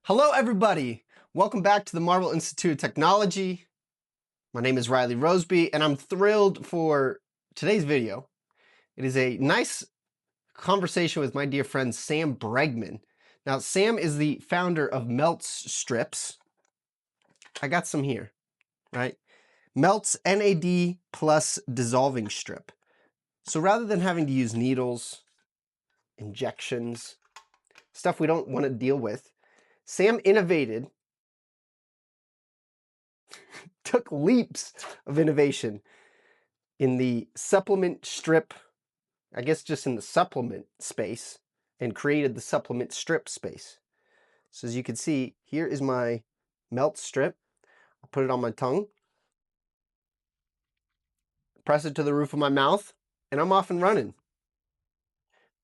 Hello, everybody. Welcome back to the Marvel Institute of Technology. My name is Riley Rosebee, and I'm thrilled for today's video. It is a nice conversation with my dear friend Sam Bregman. Now, Sam is the founder of Melts Strips. I got some here, right? Melts NAD plus dissolving strip. So rather than having to use needles, injections, stuff we don't want to deal with, Sam innovated, took leaps of innovation in the supplement strip, I guess just in the supplement space, and created the supplement strip space. So as you can see, here is my melt strip. I'll put it on my tongue, press it to the roof of my mouth, and I'm off and running.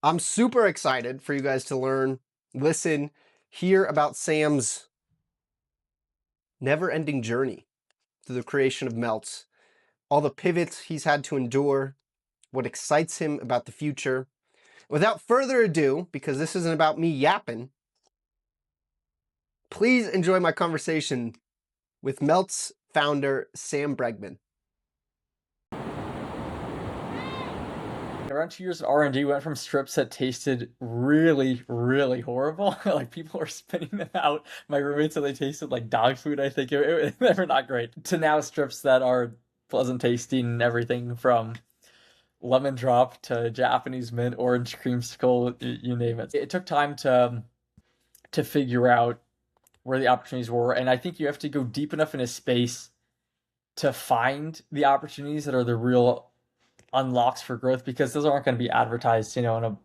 I'm super excited for you guys to learn, listen, hear about Sam's never-ending journey through the creation of melts, all the pivots he's had to endure, what excites him about the future. Without further ado, because this isn't about me yapping, please enjoy my conversation with Melt's founder, Sam Bregman. Around 2 years of R&D, went from strips that tasted really, really horrible. Like people were spitting them out. My roommates said they tasted like dog food. I think they were not great. To now strips that are pleasant tasting and everything from lemon drop to Japanese mint, orange creamsicle, you name it. It took time to figure out where the opportunities were, and I think you have to go deep enough in a space to find the opportunities that are the real unlocks for growth, because those aren't going to be advertised, in a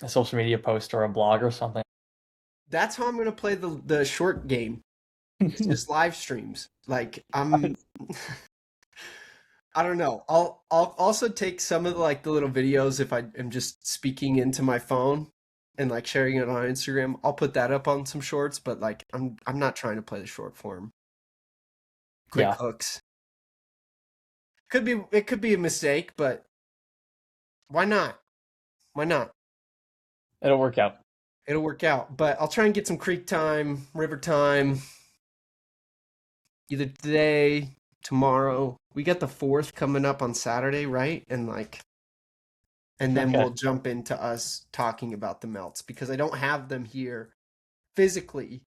social media post or a blog or something. That's how I'm going to play the short game. It's just live streams. Like I don't know. I'll also take some of the little videos if I am just speaking into my phone and like sharing it on Instagram. I'll put that up on some shorts, but like I'm not trying to play the short form. Quick hooks. It could be a mistake, but why not? Why not? It'll work out. It'll work out. But I'll try and get some creek time, river time, either today, tomorrow. We got the 4th coming up on Saturday, right? And then Okay. we'll jump into us talking about the melts because I don't have them here physically.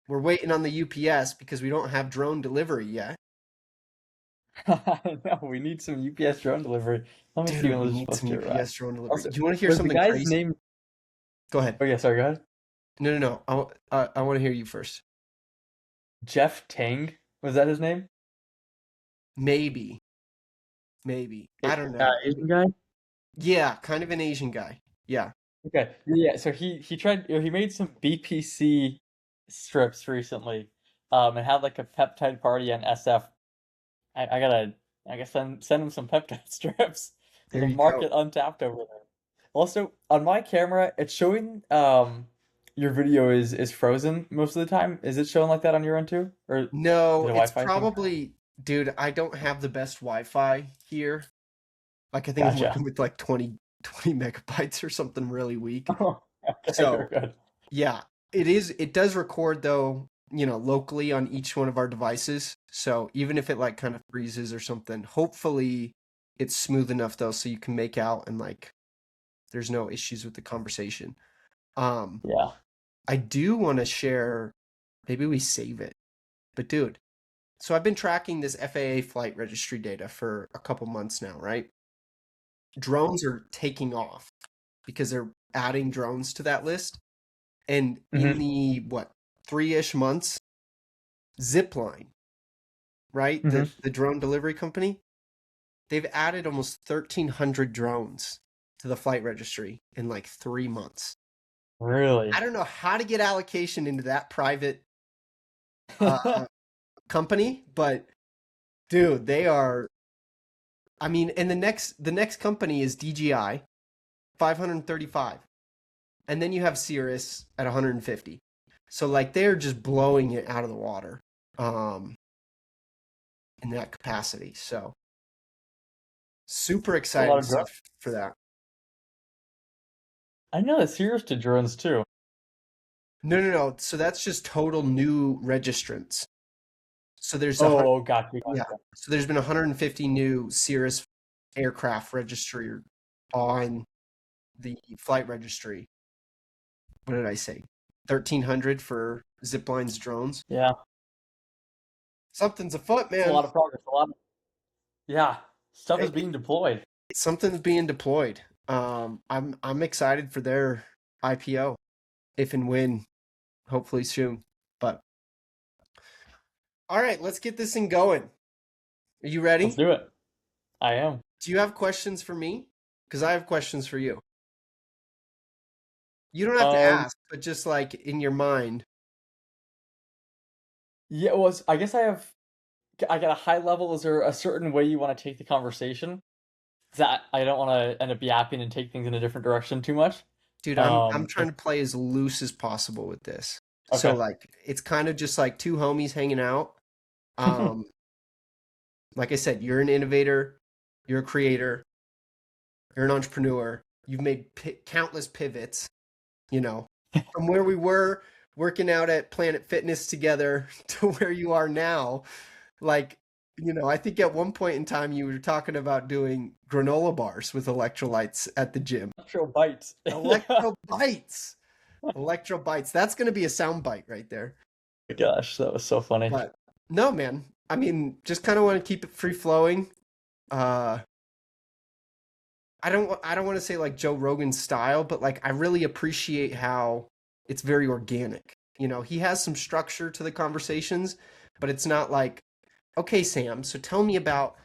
We're waiting on the UPS because we don't have drone delivery yet. No, we need some UPS drone delivery. Let me see Dude, when we this is need supposed some to arrive. UPS drone delivery. Also, Do you want to hear was the something guy's crazy? name? Go ahead. Oh yeah, sorry, go ahead. No. I want to hear you first. Jeff Tang, was that his name? Maybe. I don't know. Asian guy. Yeah, kind of an Asian guy. Yeah. Okay, yeah. So he tried. He made some BPC strips recently, and had like a peptide party on SF. I gotta, I guess, send him some peptide strips. There's There a you go. market untapped over there. Also, on my camera, it's showing your video is frozen most of the time. Is it showing like that on your end too, or is No, the it's Wi-Fi thing? probably, dude, I don't have the best Wi-Fi here. Like I think I'm Gotcha. working with like 20 megabytes or something really weak. Oh, okay, you're So, good. yeah, it does record though, locally on each one of our devices. So, even if it like kind of freezes or something, hopefully it's smooth enough though so you can make out and like there's no issues with the conversation. Um, Yeah. I do want to share, maybe we save it. But dude, so I've been tracking this FAA flight registry data for a couple months now, right? Drones are taking off because they're adding drones to that list. And in Hmm. the, what, 3-ish months, Zipline, right? Hmm. The drone delivery company, they've added almost 1,300 drones to the flight registry in like 3 months. I Really? don't know how to get allocation into that private uh, company, but dude, they are. I mean, and the next company is DJI, 535, and then you have Cirrus at 150. So like they're just blowing it out of the water, um, in that capacity. So super A lot exciting of drones. stuff for that. I know that Cirrus to drones too. No. So that's just total new registrants. So there's Oh, gotcha, yeah. gotcha. So there's been 150 new Cirrus aircraft registry on the flight registry. What did I say? 1,300 for ziplines, drones. Yeah, Something's afoot, it's a man. lot of progress. A lot of, yeah, stuff is It- being deployed. Something's being deployed. I'm excited for their IPO, if and when, hopefully soon. But all right, let's get this thing going. Are you Let's ready? do it. I am. Do you have questions for me? Because I have questions for you. You don't have to Um, ask, but just like in your mind. yeah, it was. I guess I got a high level. Is there a certain way you want to take the conversation? That I don't want to end up yapping and take things in a different direction too much. Dude, I'm If trying to play as loose as possible with this. So okay, like it's kind of just like two homies hanging out. Um, like I said, you're an innovator, you're a creator, you're an entrepreneur. You've made countless pivots, you know, from where we were working out at Planet Fitness together to where you are now. Like, I think at one point in time you were talking about doing granola bars with electrolytes at the gym. Electro bites. Yeah. Electrobites. Electrobites. That's going to be a sound bite right there. Gosh, that was so funny. But no, man. I mean, just kind of want to keep it free flowing. Uh, I don't want to say like Joe Rogan style, but like I really appreciate how it's very organic. He has some structure to the conversations, but it's not like, okay, Sam, so tell me about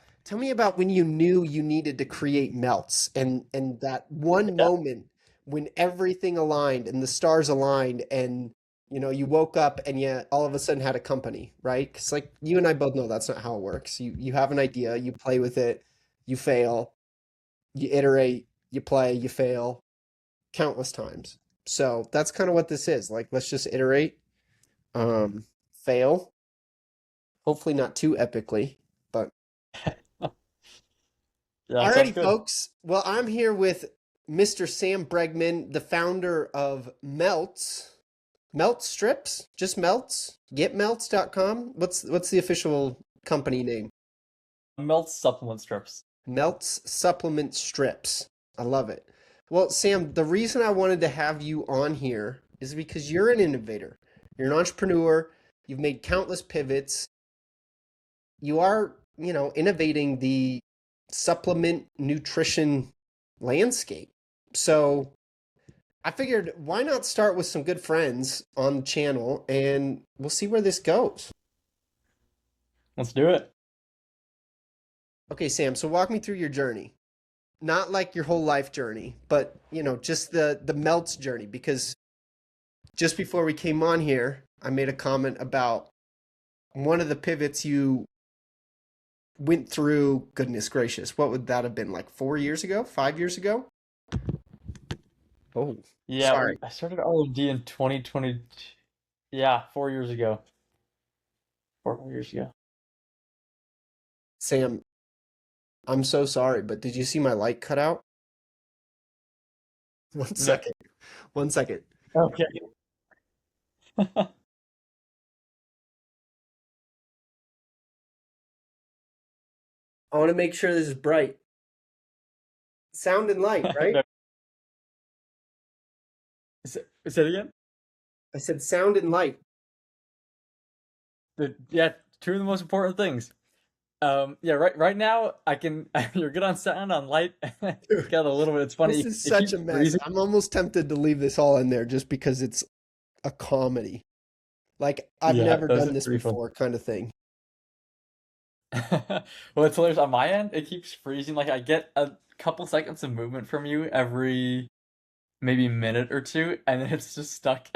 when you knew you needed to create melts and that one Yeah, moment when everything aligned and the stars aligned and you woke up and you all of a sudden had a company, right? Because like you and I both know that's not how it works. You have an idea, you play with it, you fail, you iterate, you play, you fail countless times. So that's kind of what this is. Like let's just iterate, fail, hopefully not too epically, but yeah, sounds alrighty, good. folks. Well, I'm here with Mr. Sam Bregman, the founder of Melts. Melt strips? Just melts? Getmelts.com? What's the official company name? Melt supplement strips. Melts supplement strips. I love it. Well, Sam, the reason I wanted to have you on here is because you're an innovator. You're an entrepreneur. You've made countless pivots. You are, innovating the supplement nutrition landscape. So I figured why not start with some good friends on the channel and we'll see where this goes. Let's do it. Okay, Sam, so walk me through your journey. Not like your whole life journey, but just the melts journey because just before we came on here, I made a comment about one of the pivots you went through. Goodness gracious, what would that have been, like 4 years ago, 5 years ago? Oh, Yeah, sorry. I started R&D in 2020. Yeah, 4 years ago. 4 years ago. Sam, I'm so sorry, but did you see my light cut out? One No. second. One second. Okay. I want to make sure this is bright. Sound and light, right? No. Say it again? I said sound and light. Yeah, two of the most important things. Yeah, right now I can. You're good on sound, on light. Dude, Got a little bit. It's this funny. is It such keeps a mess. freezing. I'm almost tempted to leave this all in there just because it's a comedy. Like, I've Yeah, never those done are this pretty fun. before, kind of thing. Well, it's hilarious. On my end, it keeps freezing. Like I get a couple seconds of movement from you every maybe minute or two, and then it's just stuck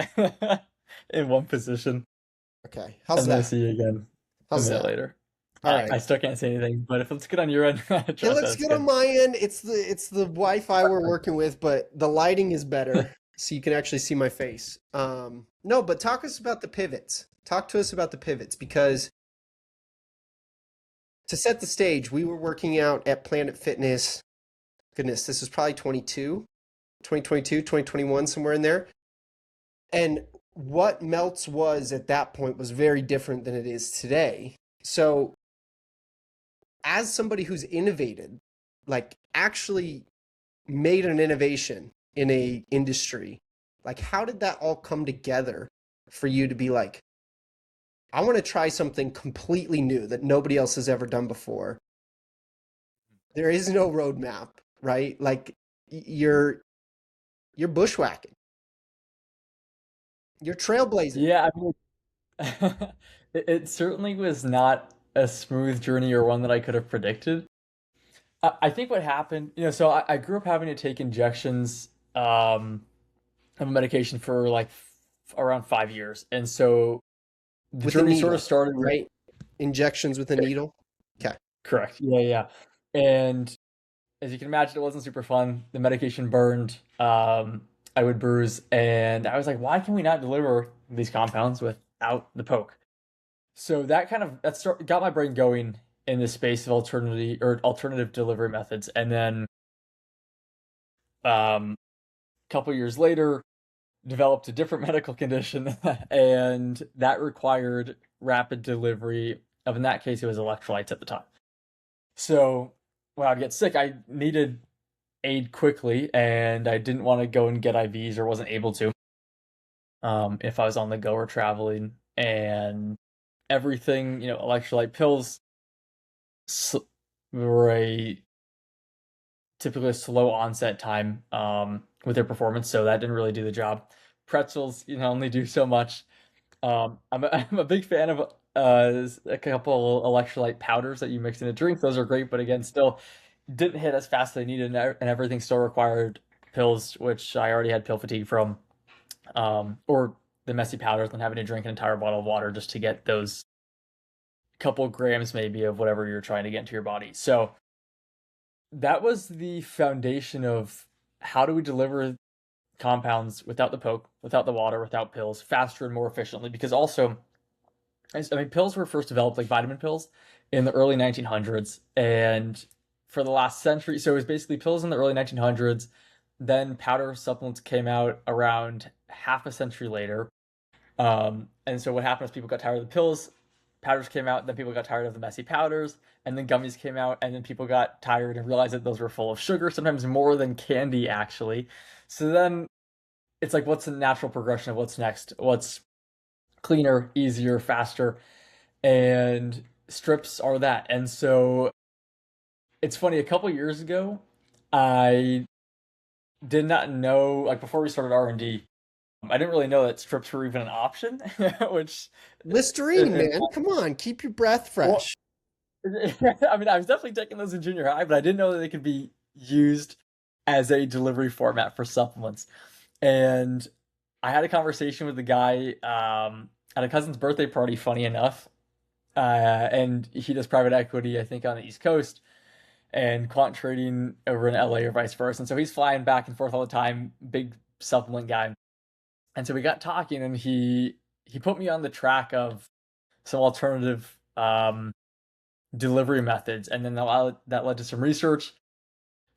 in one position, Okay. How's and then I that? see you again a How's minute that? later. All right. I still can't say anything, but if it's good on your end, It trust that looks it's good on good. my end. It's the Wi-Fi we're working with, but the lighting is better, so you can actually see my face. No, but talk us about the pivots. Talk to us about the pivots because to set the stage, we were working out at Planet Fitness. Goodness, this was probably 2022, somewhere in there. And what melts was at that point was very different than it is today. So, as somebody who's innovated, like actually made an innovation in a industry, like how did that all come together for you to be like, I want to try something completely new that nobody else has ever done before? There is no roadmap, right? Like you're bushwhacking, you're trailblazing. Yeah, I mean, it certainly was not a smooth journey or one that I could have predicted. I think what happened, so I grew up having to take injections of a medication for like around 5 years. And so the With a journey sort of needle, started with, right? Injections with a needle. Okay. correct. Yeah, yeah. And as you can imagine, it wasn't super fun. The medication burned. I would bruise, and I was like, why can we not deliver these compounds without the poke? So got my brain going in the space of alternative delivery methods. And then a couple years later, developed a different medical condition, and that required rapid delivery of, in that case, it was electrolytes at the time. So when I'd get sick, I needed aid quickly, and I didn't want to go and get IVs or wasn't able to if I was on the go or traveling. And everything, electrolyte pills were a typically a slow onset time with their performance, so that didn't really do the job. Pretzels, only do so much. I'm a big fan of a couple electrolyte powders that you mix in a drink. Those are great, but again, still didn't hit as fast as I needed, and everything still required pills, which I already had pill fatigue from, or the messy powders, and having to drink an entire bottle of water just to get those couple grams maybe of whatever you're trying to get into your body. So that was the foundation of how do we deliver compounds without the poke, without the water, without pills, faster and more efficiently. Because also, I mean, pills were first developed, like vitamin pills, in the early 1900s, and for the last century, so it was basically pills in the early 1900s. Then powder supplements came out around half a century later. And so what happened was people got tired of the pills, powders came out, then people got tired of the messy powders, and then gummies came out, and then people got tired and realized that those were full of sugar, sometimes more than candy, actually. So then it's like, what's the natural progression of what's next? What's cleaner, easier, faster? And strips are that. And so it's funny, a couple years ago, I did not know, like before we started R&D, I didn't really know that strips were even an option, which Listerine, man. Come on, keep your breath well, fresh. I mean, I was definitely taking those in junior high, but I didn't know that they could be used as a delivery format for supplements. And I had a conversation with the guy at a cousin's birthday party, funny enough. And he does private equity, I think, on the East Coast and quant trading over in LA or vice versa. And so he's flying back and forth all the time, big supplement guy. And so we got talking, and he put me on the track of some alternative delivery methods, and then that led to some research,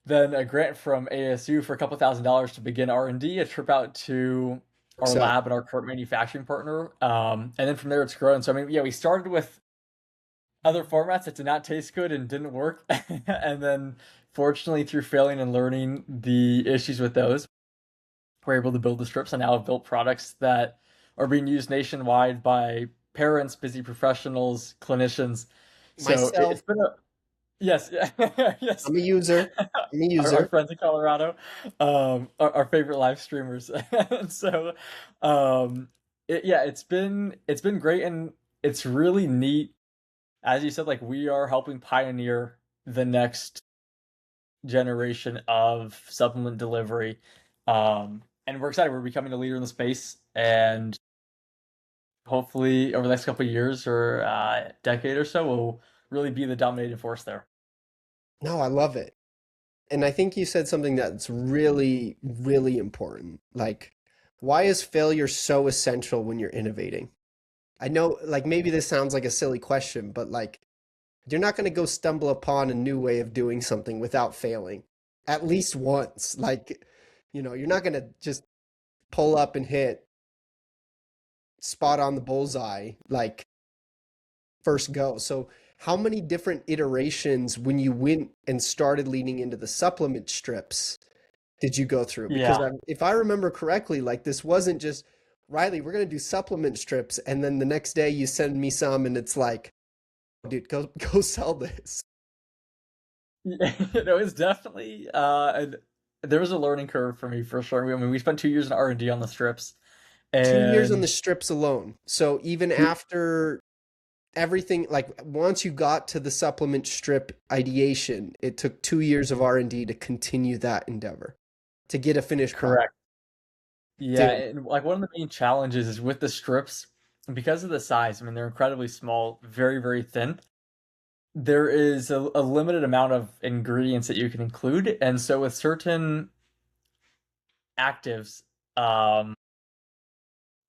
then a grant from ASU for a couple $1,000s to begin R&D, a trip out to our So, lab and our current manufacturing partner, and then from there it's grown. So I mean, yeah, we started with other formats that did not taste good and didn't work, and then fortunately through failing and learning the issues with those, we're able to build the strips, and now have built products that are being used nationwide by parents, busy professionals, clinicians. So myself, it's been a yes, yes. I'm a user. I'm a Our user. friends in Colorado, our favorite live streamers, and so, yeah, it's been great, and it's really neat. As you said, like we are helping pioneer the next generation of supplement delivery, and we're excited. We're becoming a leader in the space, and hopefully, over the next couple of years or decade or so, we'll really be the dominating force there. No, I love it. And I think you said something that's really, really important. Like, why is failure so essential when you're innovating? I know, like, maybe this sounds like a silly question, but like, you're not going to go stumble upon a new way of doing something without failing at least once. Like, you're not going to just pull up and hit spot on the bullseye, like first go. So how many different iterations when you went and started leaning into the supplement strips did you go through? Because Yeah. if I remember correctly, like this wasn't just Riley, we're gonna do supplement strips, and then the next day you send me some, and it's like, dude, go sell this. Yeah, no, it's definitely and there was a learning curve for me for sure. I mean, we spent 2 years in R&D on the strips, 2 years on the and strips alone. So even we, after everything, like once you got to the supplement strip ideation, it took 2 years of R&D to continue that endeavor to get a finished product. correct. Yeah, Dude, and like one of the main challenges is with the strips, because of the size. I mean, they're incredibly small, very, very thin. There is a limited amount of ingredients that you can include, and so with certain actives, um,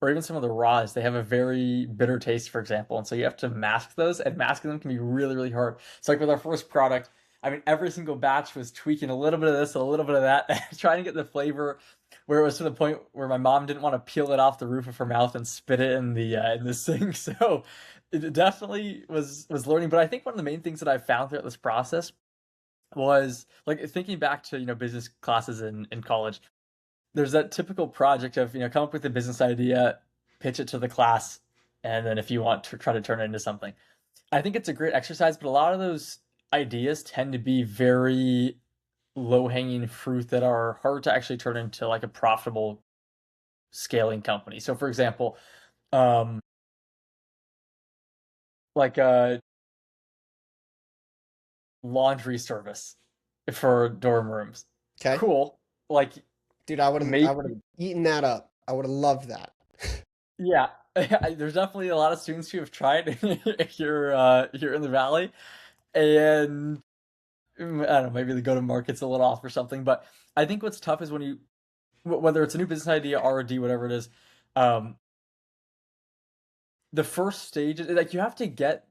or even some of the raws, they have a very bitter taste, for example. And so you have to mask those, and masking them can be really, really hard. So, like with our first product, I mean, every single batch was tweaking a little bit of this, a little bit of that, trying to get the flavor where it was to the point where my mom didn't want to peel it off the roof of her mouth and spit it in the sink. So, it definitely was learning. But I think one of the main things that I found throughout this process was like thinking back to business classes in college, there's that typical project of come up with a business idea, pitch it to the class, and then if you want to try to turn it into something. I think it's a great exercise, but a lot of those ideas tend to be very low hanging fruit that are hard to actually turn into like a profitable scaling company. So for example, um like a laundry service for dorm rooms. okay. Cool. Like Dude, I would have maybe. eaten that up. I would have loved that. Yeah, there's definitely a lot of students who have tried here in the valley, and I don't know, maybe the go-to-market's a little off or something. But I think what's tough is when whether it's a new business idea, R&D, whatever it is, um, the first stage is like you have to get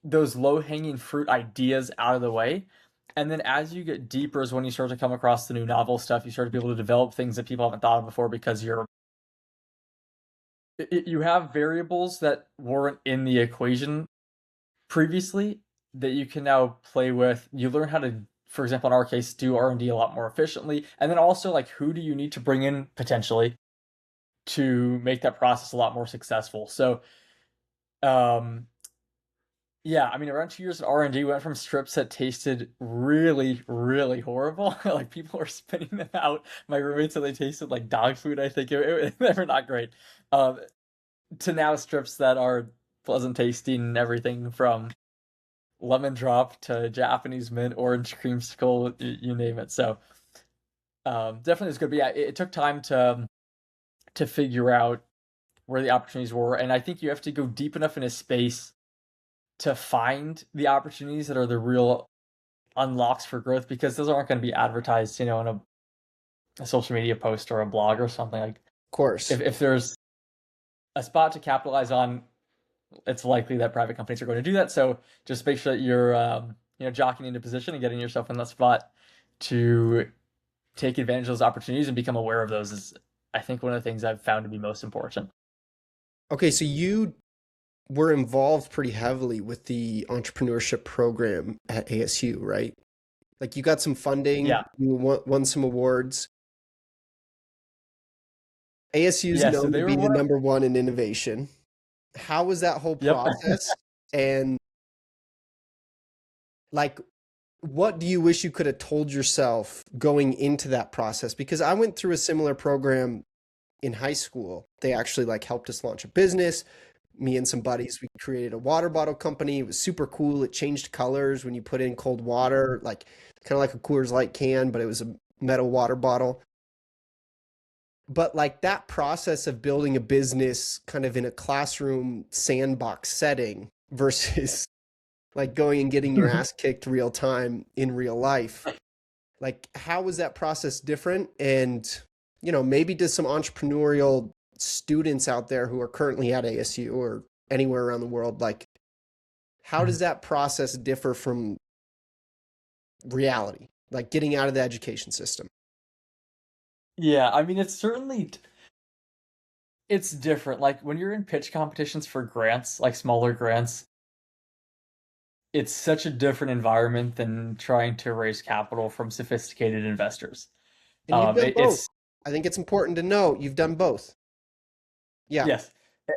those low-hanging fruit ideas out of the way, and then as you get deeper is when you start to come across the new novel stuff. You start to be able to develop things that people haven't thought of before because you have variables that weren't in the equation previously that you can now play with. You learn how to, for example, in our case, do R&D a lot more efficiently. And then also like who do you need to bring in potentially to make that process a lot more successful. So um yeah, I mean around 2 years in R&D went from strips that tasted really, really horrible. Like people were spitting them out. My roommates said they tasted like dog food, I think. They were not great. Um to now strips that are pleasant tasting and everything from lemon drop to Japanese mint, orange creamsicle, you name it. So definitely it's good. But yeah, it took time to figure out where the opportunities were, and I think you have to go deep enough in a space to find the opportunities that are the real unlocks for growth, because those aren't going to be advertised, in a social media post or a blog or something. Like Of course. if there's a spot to capitalize on, it's likely that private companies are going to do that. So just make sure that you're jockeying into position and getting yourself in that spot to take advantage of those opportunities and become aware of those is, I think, one of the things I've found to be most important. Okay, so you were involved pretty heavily with the entrepreneurship program at ASU, right? Like you got some funding, Yeah. you won some awards. ASU is Yeah. So known to they were be the one of. number one in innovation. How was that whole Yep. process? And like, what do you wish you could have told yourself going into that process? Because I went through a similar program in high school. They actually like helped us launch a business. Me and some buddies, we created a water bottle company. It was super cool. It changed colors when you put in cold water, like kind of like a Coors Light can, but it was a metal water bottle. But like that process of building a business kind of in a classroom sandbox setting versus like going and getting your ass kicked real time in real life. Like, how was that process different? And, maybe to some entrepreneurial students out there who are currently at ASU or anywhere around the world, like, how does that process differ from reality, like getting out of the education system? Yeah. I mean, it's certainly It's different. Like when you're in pitch competitions for grants, like smaller grants, it's such a different environment than trying to raise capital from sophisticated investors. And you've done both. It's I think it's important to know you've done both. Yeah. yes,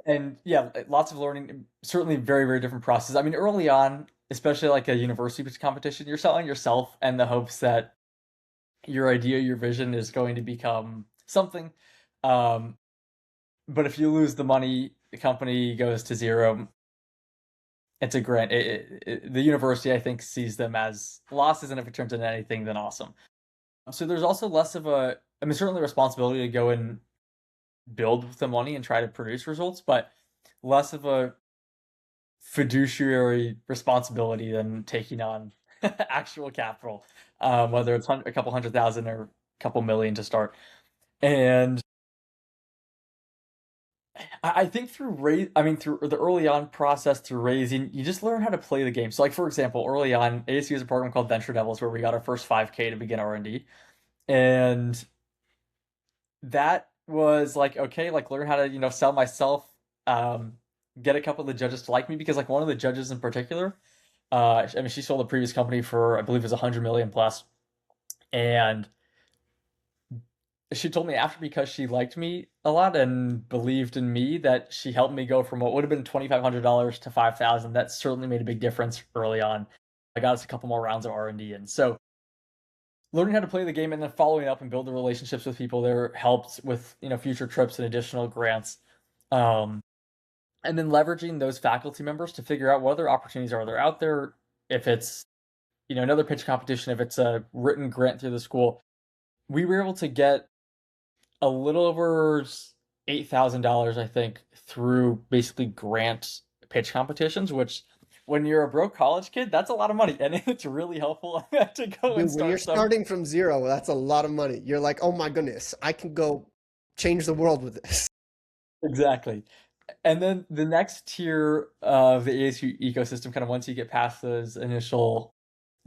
and yeah, lots of learning. Certainly, very very different process. I mean, early on, especially like a university pitch competition, you're selling yourself and the hopes that your idea, your vision is going to become something. Um, but if you lose the money, the company goes to zero. It's a grant. The university, I think, sees them as losses, and if it turns into anything, then awesome. So there's also less of a, I mean, certainly responsibility to go and build with the money and try to produce results, but less of a fiduciary responsibility than taking on actual capital, whether it's a couple 100,000 or a couple million to start. And I think I mean, through the early on process through raising, you just learn how to play the game. So, like for example, early on, ASU has a program called Venture Devils where we got our first 5K to begin R&D, and that was like okay, like learn how to sell myself, um, get a couple of the judges to like me because like one of the judges in particular, I mean, she sold a previous company for I believe it was 100 million plus, and she told me after because she liked me a lot and believed in me that she helped me go from what would have been $2,500 to 5,000. That certainly made a big difference early on. I got us a couple more rounds of R&D, and so learning how to play the game and then following up and build the relationships with people there helped with future trips and additional grants. Um, and then leveraging those faculty members to figure out what other opportunities are there out there. If it's another pitch competition, if it's a written grant through the school, we were able to get a little over $8,000, I think, through basically grant pitch competitions, which when you're a broke college kid, that's a lot of money, and it's really helpful to go and Dude, when you're start some. starting from zero, that's a lot of money. You're like, oh my goodness, I can go change the world with this. Exactly. And then the next tier of the ASU ecosystem, kind of once you get past those initial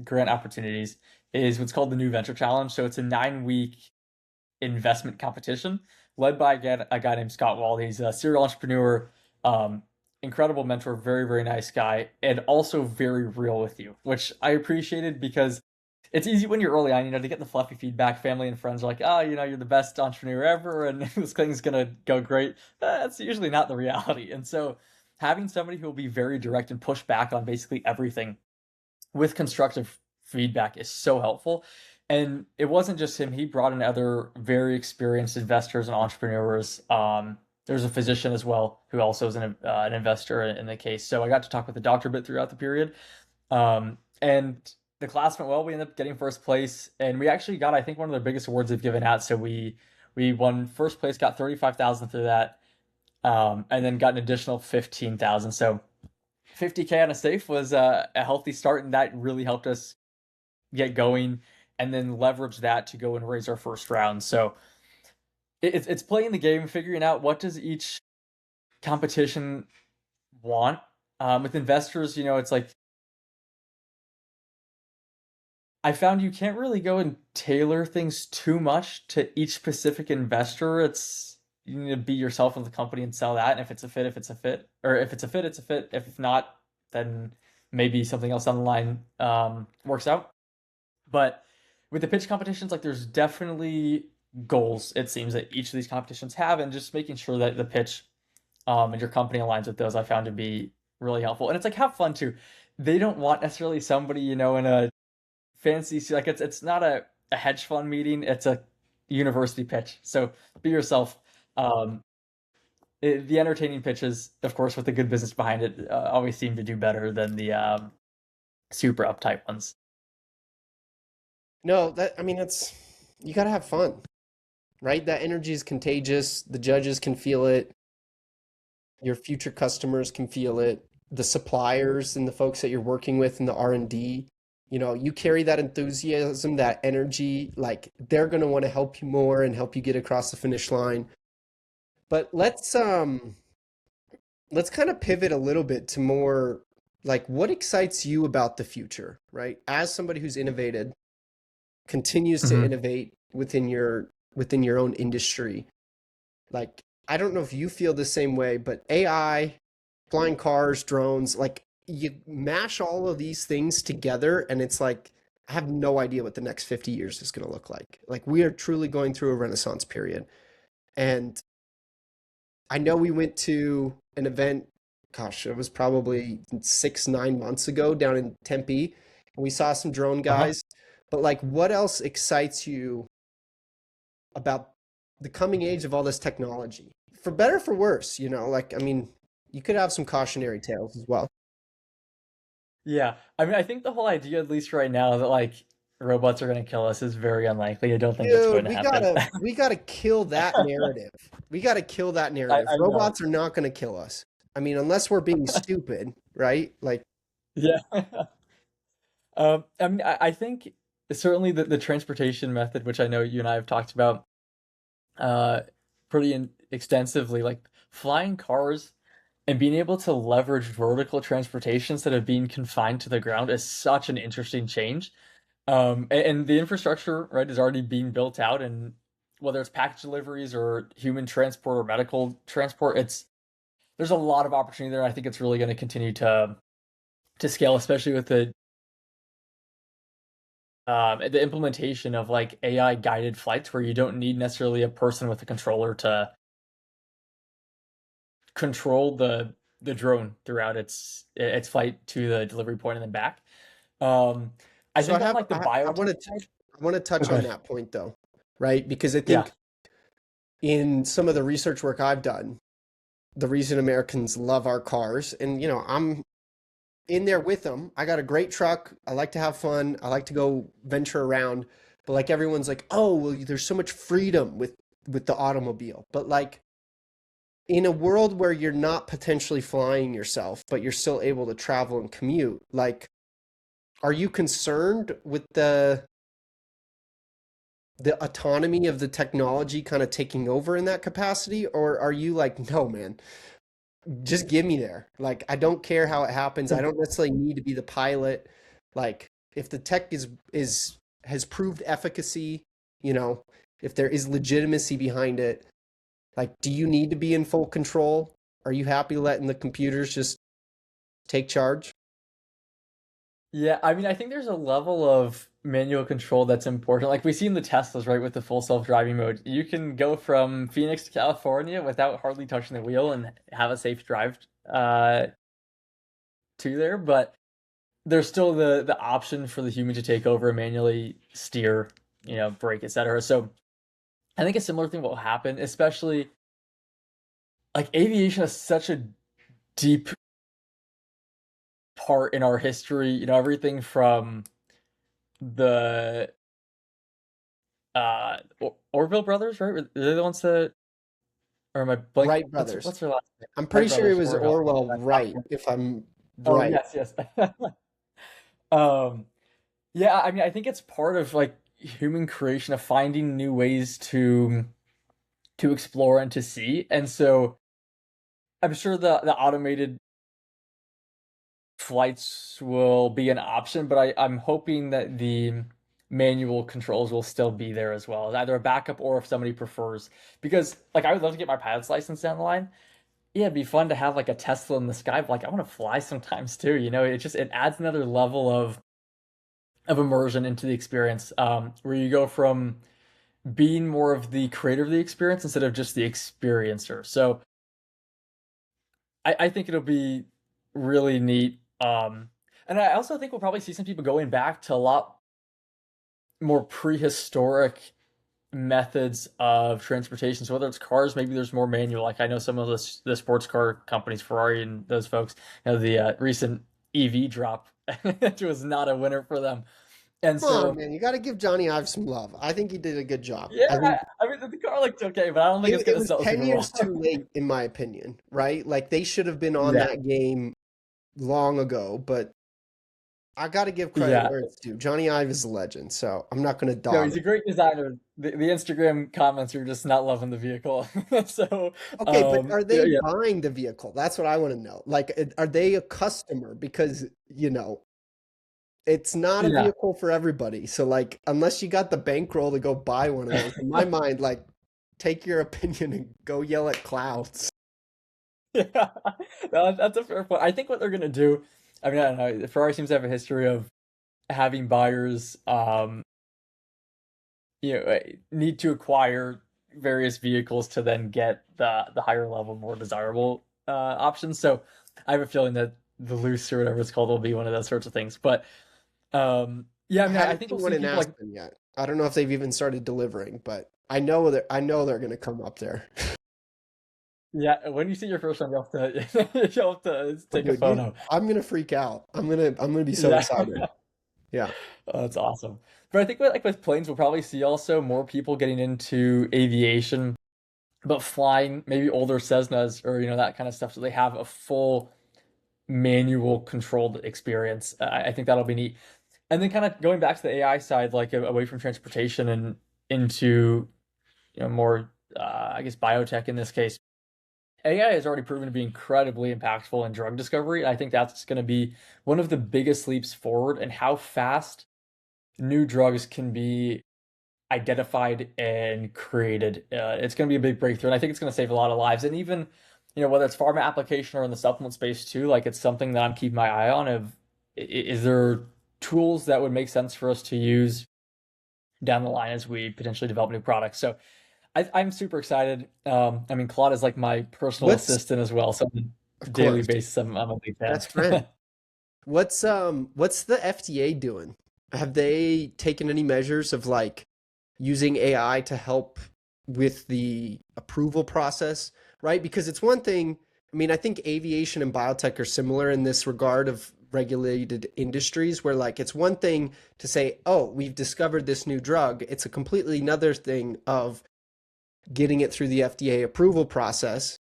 grant opportunities, is what's called the New Venture Challenge. So it's a 9-week investment competition led by a guy named Scott Wald. He's a serial entrepreneur, um, incredible mentor, very, very nice guy, and also very real with you, which I appreciated because it's easy when you're early on, to get the fluffy feedback. Family and friends are like, oh, you're the best entrepreneur ever, and this thing's gonna go great. That's usually not the reality. And so having somebody who will be very direct and push back on basically everything with constructive feedback is so helpful. And it wasn't just him; he brought in other very experienced investors and entrepreneurs. There's a physician as well who also is an investor in the case. So I got to talk with the doctor a bit throughout the period, and the class went well. We ended up getting first place, and we actually got, I think, one of the biggest awards they've given out. So we won first place, got 35,000 through that, and then got an additional 15,000. So 50K on a safe was a healthy start, and that really helped us get going, and then leverage that to go and raise our first round. So it's playing the game, figuring out what does each competition want. With investors, it's like I found you can't really go and tailor things too much to each specific investor. You need to be yourself in the company and sell that. And if it's a fit, if it's a fit, or if it's a fit, it's a fit. If not, then maybe something else on the line works out. But with the pitch competitions, like there's definitely goals, it seems, that each of these competitions have, and just making sure that the pitch and your company aligns with those, I found to be really helpful. And it's like have fun too. They don't want necessarily somebody, in a fancy, like it's not a hedge fund meeting, it's a university pitch. So be yourself. Um, the entertaining pitches, of course, with a good business behind it, always seem to do better than the super uptight ones. No, I mean, you got to have fun, right? That energy is contagious. The judges can feel it. Your future customers can feel it. The suppliers and the folks that you're working with in the R&D, you carry that enthusiasm, that energy, like they're going to want to help you more and help you get across the finish line. But let's kind of pivot a little bit to more like what excites you about the future, right? As somebody who's innovated, continues to Mm-hmm. innovate within your own industry. Like I don't know if you feel the same way, but AI, flying cars, drones, like you mash all of these things together and it's like I have no idea what the next 50 years is going to look like. Like we are truly going through a renaissance period. And I know we went to an event, gosh, it was probably 6, 9 months ago down in Tempe, and we saw some drone Uh-huh. guys. But like, what else excites you about the coming age of all this technology? For better, for worse, like, I mean, you could have some cautionary tales as well. Yeah. I mean, I think the whole idea, at least right now, that like robots are going to kill us is very unlikely. I don't think that's going Dude, to we happen. gotta we gotta kill that narrative. We gotta kill that narrative. I know. Robots are not gonna kill us. I mean, unless we're being stupid, right? Like, Yeah. I mean, I think certainly the transportation method, which I know you and I have talked about uh, pretty extensively, like flying cars and being able to leverage vertical transportation instead of being confined to the ground is such an interesting change. And the infrastructure, right, is already being built out, and whether it's package deliveries or human transport or medical transport, there's a lot of opportunity there. I think it's really going to continue to scale, especially with the implementation of like AI guided flights where you don't need necessarily a person with a controller to control the drone throughout its flight to the delivery point and then back. Um, I so think on like the I biotech want to side, I want to oh, touch go on ahead. that point though, right? Because I Yeah. think in some of the research work I've done, the reason Americans love our cars, and I'm in there with them. I got a great truck. I like to have fun. I like to go venture around. But like everyone's like, "Oh, well, there's so much freedom with the automobile." But like in a world where you're not potentially flying yourself, but you're still able to travel and commute, like are you concerned with the autonomy of the technology kind of taking over in that capacity, or are you like, "No, man, just give me there. Like, I don't care how it happens. I don't necessarily need to be the pilot. Like, if the tech is has proved efficacy, you know, if there is legitimacy behind it, like, do you need to be in full control? Are you happy letting the computers just take charge?" Yeah, I mean, I think there's a level of manual control that's important. Like we see in the Teslas, right, with the full self-driving mode, you can go from Phoenix to California without hardly touching the wheel and have a safe drive uh, to there. But there's still the option for the human to take over and manually steer, brake, etc. So I think a similar thing will happen, especially like aviation is such a deep part in our history. Everything from the Orville brothers, right? They're the ones that, or am I blank? Wright What's brothers. what's their last name? I'm pretty Wright sure it brothers, was Orville. Orwell That's Wright, California. if I'm Oh right. yes, yes. um, yeah, I mean, I think it's part of like human creation of finding new ways to explore and to see, and so I'm sure the automated flights will be an option, but I'm hoping that the manual controls will still be there as well, as either a backup or if somebody prefers. Because like I would love to get my pilot's license down the line. Yeah, it'd be fun to have like a Tesla in the sky, but like I want to fly sometimes too. It adds another level of immersion into the experience, where you go from being more of the creator of the experience instead of just the experiencer. So I think it'll be really neat. And I also think we'll probably see some people going back to a lot more prehistoric methods of transportation. So whether it's cars, maybe there's more manual. Like I know some of the sports car companies, Ferrari and those folks, the recent EV drop, it was not a winner for them. And Come on, so, man, you got to give Johnny Ive some love. I think he did a good job. yeah, I think I mean the car looked okay, but I don't think it's it going to was sell 10 super well. years too late, in my opinion, right? Like they should have been on Yeah, that game long ago, but I got to give credit yeah. where it's due. Johnny Ive is a legend, so I'm not going to No, dog he's him. a great designer. The Instagram comments are just not loving the vehicle. So, Okay, but are yeah, they yeah, buying the vehicle? That's what I want to know. Like, are they a customer? Because, it's not a yeah. vehicle for everybody. So, like, unless you got the bankroll to go buy one of those, in my mind, like, take your opinion and go yell at clouds. Yeah, no, that's a fair point. I think what they're gonna do, I mean, I don't know. Ferrari seems to have a history of having buyers, need to acquire various vehicles to then get the higher level, more desirable options. So I have a feeling that the loose or whatever it's called will be one of those sorts of things. But yeah, I I mean, I haven't think seen we'll one see in people like, Aspen yet. I don't know if they've even started delivering, but I know they're gonna come up there. yeah, when you see your first one, you'll have to Oh, take a dude, photo. I'm gonna freak out. I'm gonna be so Yeah. excited. Yeah. Oh, that's awesome. But I think with planes, we'll probably see also more people getting into aviation, but flying maybe older Cessnas or that kind of stuff, so they have a full manual controlled experience. I think that'll be neat. And then kind of going back to the AI side, like away from transportation and into more, I guess, biotech in this case. AI has already proven to be incredibly impactful in drug discovery. And I think that's going to be one of the biggest leaps forward in how fast new drugs can be identified and created. It's going to be a big breakthrough, and I think it's going to save a lot of lives. And even, whether it's pharma application or in the supplement space too, like it's something that I'm keeping my eye on. Of is there tools that would make sense for us to use down the line as we potentially develop new products? So I'm super excited. I mean, Claude is like my personal What's assistant as well. So on a of daily course, basis, I'm a big fan. best friend. What's the FDA doing? Have they taken any measures of like using AI to help with the approval process, right? Because it's one thing, I mean, I think aviation and biotech are similar in this regard of regulated industries where like it's one thing to say, "Oh, we've discovered this new drug." It's a completely another thing of getting it through the FDA approval process.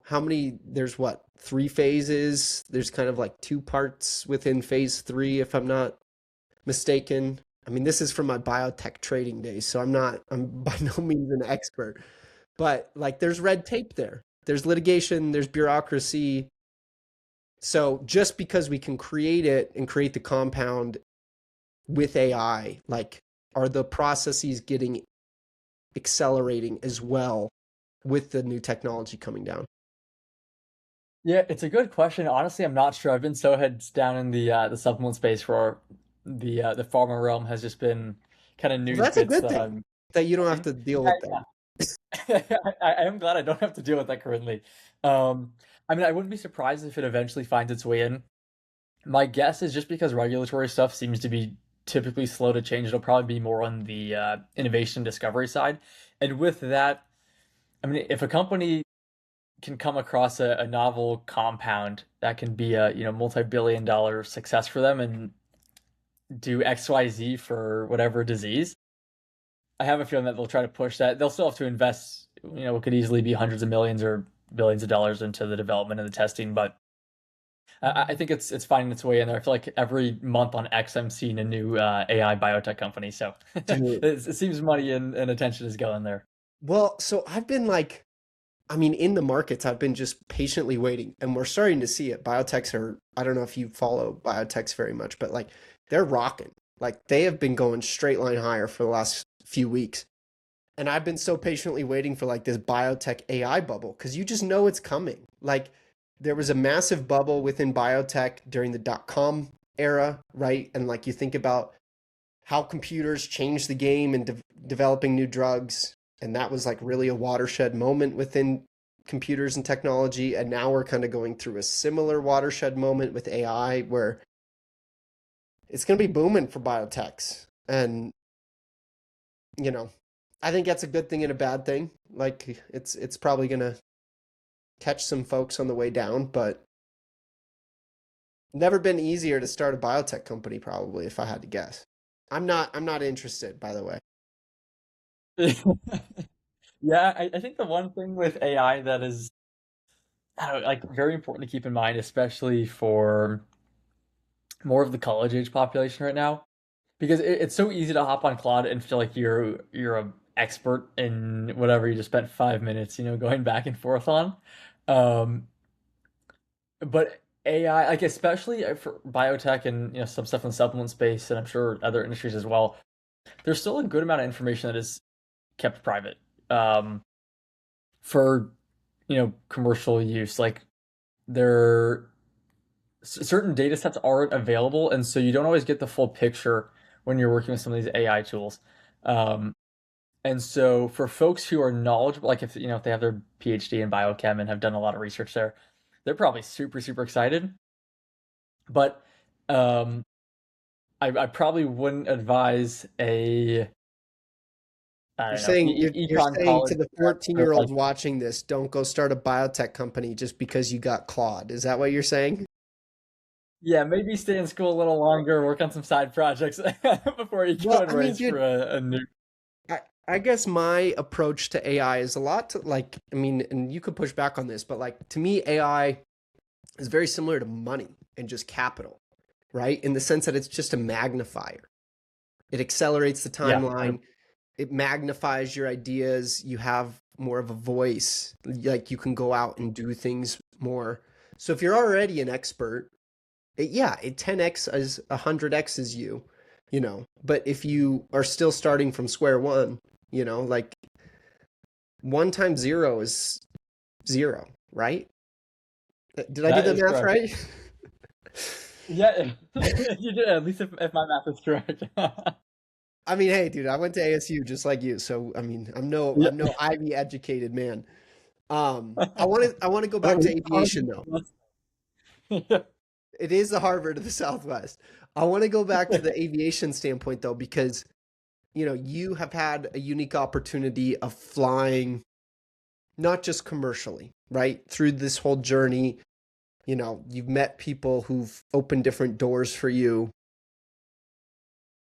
How many, there's what, three phases? There's kind of like two parts within phase three, if I'm not mistaken. I mean, this is from my biotech trading days, so I'm by no means an expert, but like there's red tape there. There's litigation, there's bureaucracy. So just because we can create it and create the compound with AI, like are the processes getting accelerating as well with the new technology coming down? Yeah, it's a good question. Honestly, I'm not sure. I've been so heads down in the supplement space where the pharma realm has just been kind of Well, news that's a bits good that thing I'm that you don't have getting. to deal Yeah, with them. yeah. I am glad I don't have to deal with that currently. Um, I mean, I wouldn't be surprised if it eventually finds its way in. My guess is just because regulatory stuff seems to be typically slow to change, it'll probably be more on the innovation discovery side. And with that, I mean, if a company can come across a novel compound that can be a multi-billion-dollar success for them and do XYZ for whatever disease, I have a feeling that they'll try to push that. They'll still have to invest, what could easily be hundreds of millions or billions of dollars into the development and the testing, but I think it's finding its way in there. I feel like every month on X, I'm seeing a new AI biotech company. So Dude. it seems money and attention is going there. Well, so I've been like, I mean, in the markets, I've been just patiently waiting, and we're starting to see it. Biotechs are, I don't know if you follow biotechs very much, but like they're rocking. Like they have been going straight line higher for the last few weeks. And I've been so patiently waiting for like this biotech AI bubble because you just know it's coming. Like there was a massive bubble within biotech during the dot-com era, right? And like you think about how computers changed the game and developing new drugs. And that was like really a watershed moment within computers and technology. And now we're kind of going through a similar watershed moment with AI where it's going to be booming for biotechs. And, you know, I think that's a good thing and a bad thing. Like it's probably going to catch some folks on the way down, but never been easier to start a biotech company probably if I had to guess. I'm not interested, by the way. Yeah, I think the one thing with AI that is, I don't know, like very important to keep in mind, especially for more of the college age population right now, because it's so easy to hop on Claude and feel like you're a expert in whatever you just spent 5 minutes, going back and forth on. Um, but AI, like especially for biotech and some stuff in the supplement space, and I'm sure other industries as well, there's still a good amount of information that is kept private. for commercial use. Like there certain data sets aren't available, and so you don't always get the full picture when you're working with some of these AI tools. Um, and so for folks who are knowledgeable, like if they have their PhD in biochem and have done a lot of research there, they're probably super, super excited. But um, I probably wouldn't advise a, I You're don't know, saying you're econ saying to college the grad or like, 14-year-olds watching this, don't go start a biotech company just because you got Claude. Is that what you're saying? yeah, maybe stay in school a little longer, work on some side projects before you go Well, and I mean, race dude, for a new. I guess my approach to AI is a lot to like, I mean, and you could push back on this, but like to me, AI is very similar to money and just capital, right? In the sense that it's just a magnifier. It accelerates the Yeah, timeline, it magnifies your ideas, you have more of a voice, like you can go out and do things more. So if you're already an expert, yeah, it 10x is 100x is you, But if you are still starting from square one, like 1 times 0 is 0, right? Did I do that the is math correct. right? Yeah, you did, at least if my math is correct. I mean, hey, dude, I went to ASU just like you, so I mean, Yeah. I'm no Ivy educated man. I want to go But back to aviation though. yeah. It is the Harvard of the Southwest. I want to go back to the aviation standpoint though, because you have had a unique opportunity of flying, not just commercially, right? Through this whole journey, you've met people who've opened different doors for you.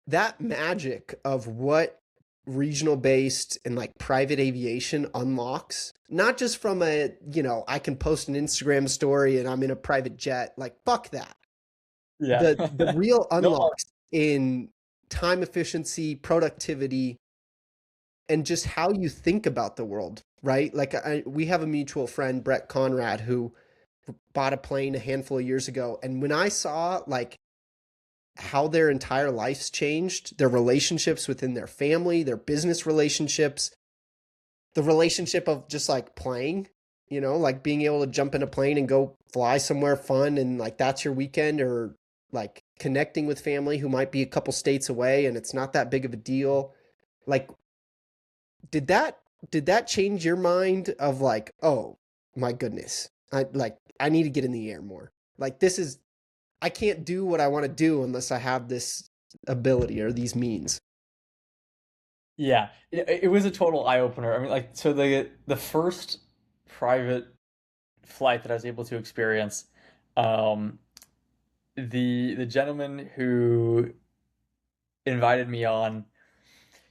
That magic of what regional based and like private aviation unlocks, not just from I can post an Instagram story and I'm in a private jet, like fuck that. Yeah. The real No, unlocks in time efficiency, productivity, and just how you think about the world, right? Like we have a mutual friend, Brett Conrad, who bought a plane a handful of years ago, and when I saw like how their entire lives changed, their relationships within their family, their business relationships, the relationship of just like playing, like being able to jump in a plane and go fly somewhere fun and like that's your weekend, or like connecting with family who might be a couple states away and it's not that big of a deal. Like did that did that change your mind of like, oh my goodness, I need to get in the air more. Like this is I can't do what I want to do unless I have this ability or these means. yeah. It was a total eye opener. I mean, like, so the first private flight that I was able to experience, um, the gentleman who invited me on,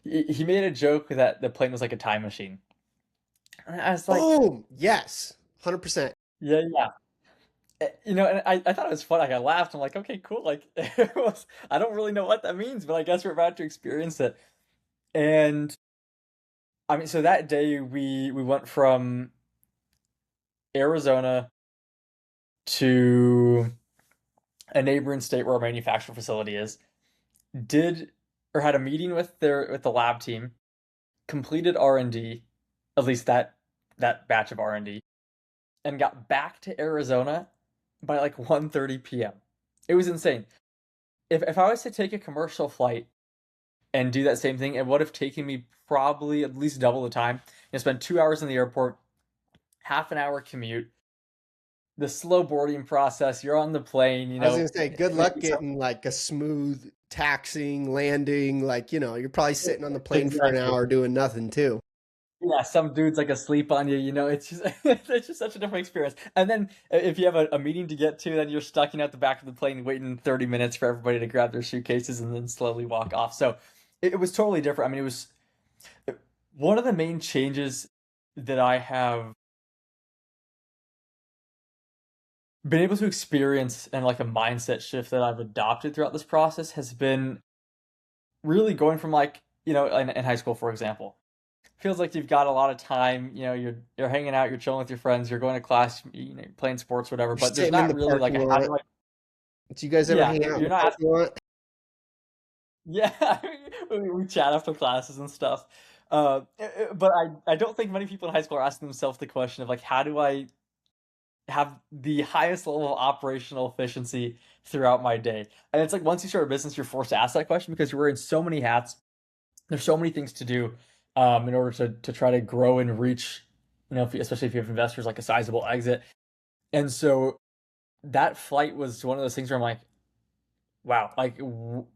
he made a joke that the plane was like a time machine. And I was like, Boom. Yes. 100%. yeah, yeah. And I thought it was fun. Like I laughed. I'm like, okay, cool. Like it was, I don't really know what that means, but I guess we're about to experience it. And I mean, so that day we went from Arizona to a neighboring state where our manufacturing facility is. Did or had a meeting with the lab team, completed R&D, at least that batch of R&D, and got back to Arizona by like 1:30 p.m. It was insane. If I was to take a commercial flight and do that same thing, it would have taken me probably at least double the time. Spend 2 hours in the airport, half an hour commute, the slow boarding process. You're on the plane, I was going to say, good luck maybe some getting like a smooth taxiing, landing. Like, you're probably sitting on the plane for an exactly. hour doing nothing too. Yeah, some dude's like asleep on you. It's just it's just such a different experience. And then if you have a meeting to get to, then you're stuck at the back of the plane waiting 30 minutes for everybody to grab their suitcases and then slowly walk off. So it was totally different. I mean, it was one of the main changes that I have been able to experience, and like a mindset shift that I've adopted throughout this process has been really going from like, in high school, for example. Feels like you've got a lot of time, you're hanging out, you're chilling with your friends, you're going to class, you're playing sports, whatever, You're but there's sitting in not the really like parking a how lot. do I Do you guys ever yeah, hang out in you're the not parking lot? yeah, we chat after classes and stuff. But I don't think many people in high school are asking themselves the question of like, how do I have the highest level of operational efficiency throughout my day? And it's like once you start a business, you're forced to ask that question because you're wearing so many hats. There's so many things to do in order to try to grow and reach, especially if you have investors, like a sizable exit. And so that flight was one of those things where I'm like, wow, like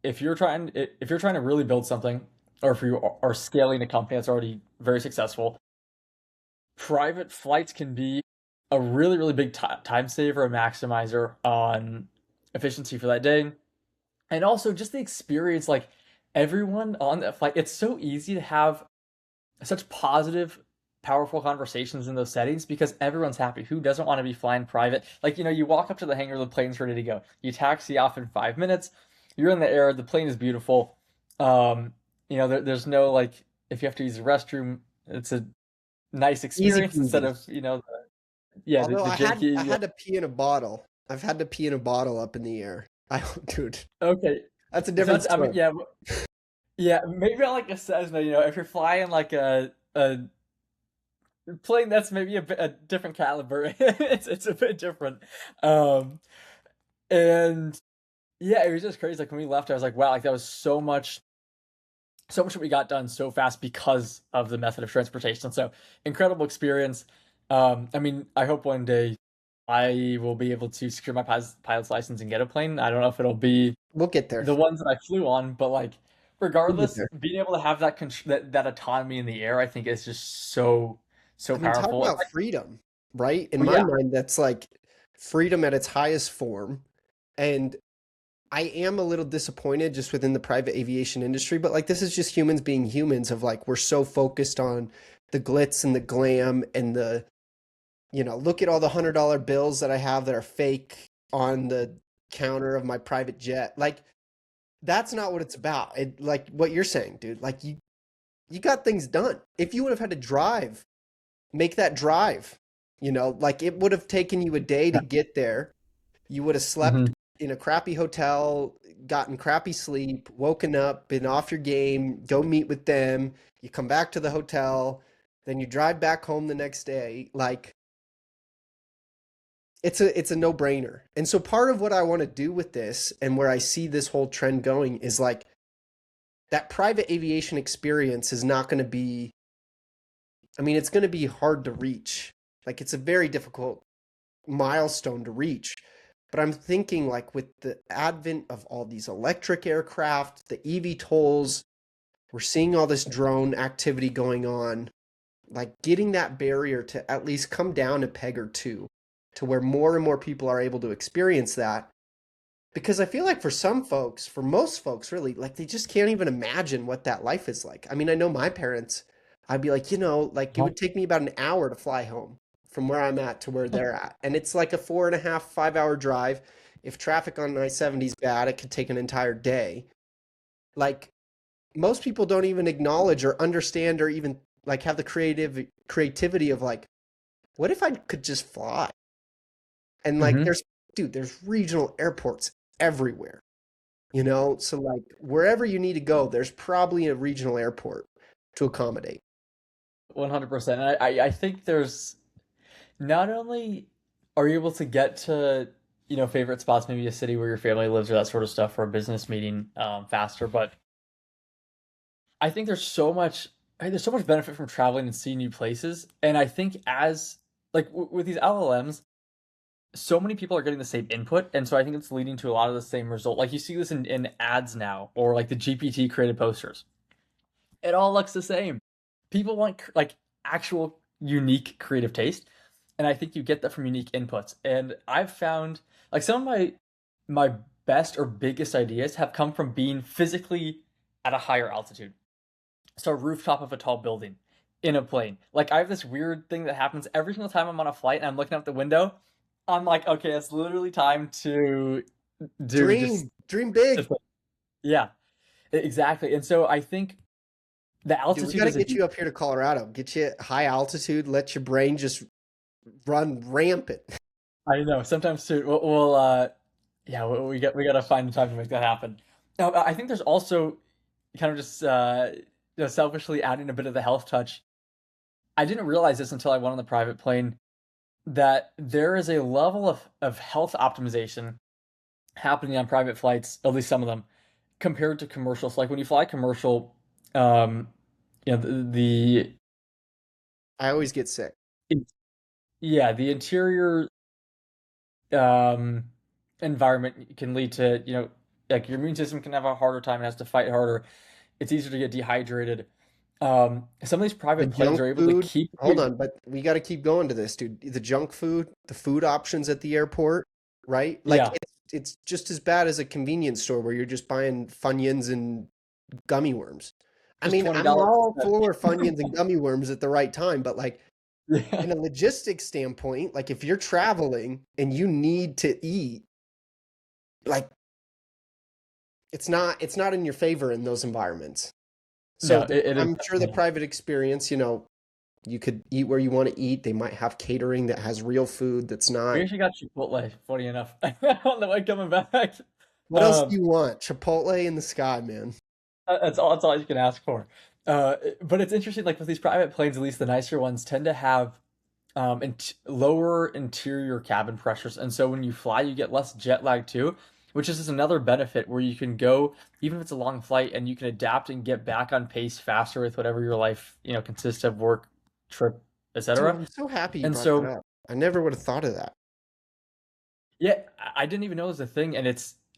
if you're trying to really build something, or if you are scaling a company that's already very successful, private flights can be a really, really big time saver and maximizer on efficiency for that day. And also just the experience, like everyone on that flight, it's so easy to have such positive, powerful conversations in those settings because everyone's happy. Who doesn't want to be flying private? Like, you walk up to the hangar, the plane's ready to go. You taxi off in 5 minutes. You're in the air. The plane is beautiful. There's no like, if you have to use the restroom, it's a nice Easy experience instead peasy. of, yeah, the, Although the I janky. Yeah. had to pee in a bottle. I've had to pee in a bottle up in the air. Dude, Okay. that's a So different that's, I mean, story. yeah, yeah, maybe on like a Cessna, if you're flying like a plane that's maybe a different caliber. It's a bit different. Um, and yeah, it was just crazy. Like when we left, I was like, wow, like that was so much that we got done so fast because of the method of transportation. So incredible experience. I mean, I hope one day I will be able to secure my pilot's license and get a plane. I don't know if it'll be We'll get there. the ones that I flew on, but like We'll get regardless, there. being able to have that autonomy in the air, I think is just so I mean, talk powerful. And about freedom, right? In well, my yeah. mind, that's like freedom at its highest form. And I am a little disappointed just within the private aviation industry, but like this is just humans being humans of like we're so focused on the glitz and the glam and look at all the $100 bills that I have that are fake on the counter of my private jet. Like that's not what it's about. Like what you're saying, dude. Like you got things done. If you would have had to drive, make that drive. Like it would have taken you a day to get there. You would have slept Mhm. in a crappy hotel, gotten crappy sleep, woken up, been off your game, go meet with them. You come back to the hotel, then you drive back home the next day. Like it's a no-brainer. And so part of what I want to do with this and where I see this whole trend going is like that private aviation experience is not going to be, I mean, it's going to be hard to reach. Like it's a very difficult milestone to reach. But I'm thinking like with the advent of all these electric aircraft, the eVTOLs, we're seeing all this drone activity going on, like getting that barrier to at least come down a peg or two to where more and more people are able to experience that. Because I feel like for some folks, for most folks really, like they just can't even imagine what that life is like. I mean, I know my parents, I'd be like, like it Uh-huh. would take me about an hour to fly home from where I'm at to where they're at. And it's like a 4.5, 5 hour drive. If traffic on I-70 is bad, it could take an entire day. Like most people don't even acknowledge or understand or even like have the creativity of like, what if I could just fly? And like Mhm. there's regional airports everywhere. So like wherever you need to go, there's probably a regional airport to accommodate. 100%. I think there's not only are you able to get to, favorite spots, maybe a city where your family lives or that sort of stuff for a business meeting faster, but I think there's so much benefit from traveling and seeing new places. And I think as like with these LLMs, so many people are getting the same input, and so I think it's leading to a lot of the same result. Like you see this in ads now, or like the GPT created posters. It all looks the same. People want like actual unique creative taste, and I think you get that from unique inputs. And I've found like some of my best or biggest ideas have come from being physically at a higher altitude. So rooftop of a tall building in a plane. Like I have this weird thing that happens every single time I'm on a flight and I'm looking out the window. I'm like, okay, it's literally time to do just, Dream big. just yeah, exactly. And so I think the Dude, we altitude got to is a get you up here to Colorado. Get you at high altitude, let your brain just run rampant. I know sometimes too. Yeah, we got to find the time to make that happen. Now, I think there's also kind of just selfishly adding a bit of the health touch. I didn't realize this until I went on the private plane, that there is a level of health optimization happening on private flights, at least some of them, compared to commercials. Like when you fly commercial, um, the I always get sick. yeah, the interior um, environment can lead to, like your immune system can have a harder time and has to fight harder. It's easier to get dehydrated. Some of these The private planes junk are able to food, keep hold on, but we got to keep going to this, dude. The junk food, the food options at the airport, right? Like yeah, it's just as bad as a convenience store where you're just buying Funyuns and gummy worms. I just mean, I'm $20 all instead. for Funyuns and gummy worms at the right time, but like Yeah, in a logistics standpoint, like if you're traveling and you need to eat, like it's not in your favor in those environments. So no, it is I'm sure the definitely. private experience, you could eat where you want to eat. They might have catering that has real food that's We not. actually got Chipotle, funny enough, on the way coming back. What else do Um, you want? Chipotle in the sky, man. that's all you can ask for. But it's interesting, like with these private planes, at least the nicer ones tend to have lower interior cabin pressures, and so when you fly, you get less jet lag too, which is just another benefit where you can go, even if it's a long flight, and you can adapt and get back on pace faster with whatever your life, consists of, work, trip, Dude, etc. I'm so happy you And brought that so, up. I never would have thought of that. yeah, I didn't even know it was a thing, and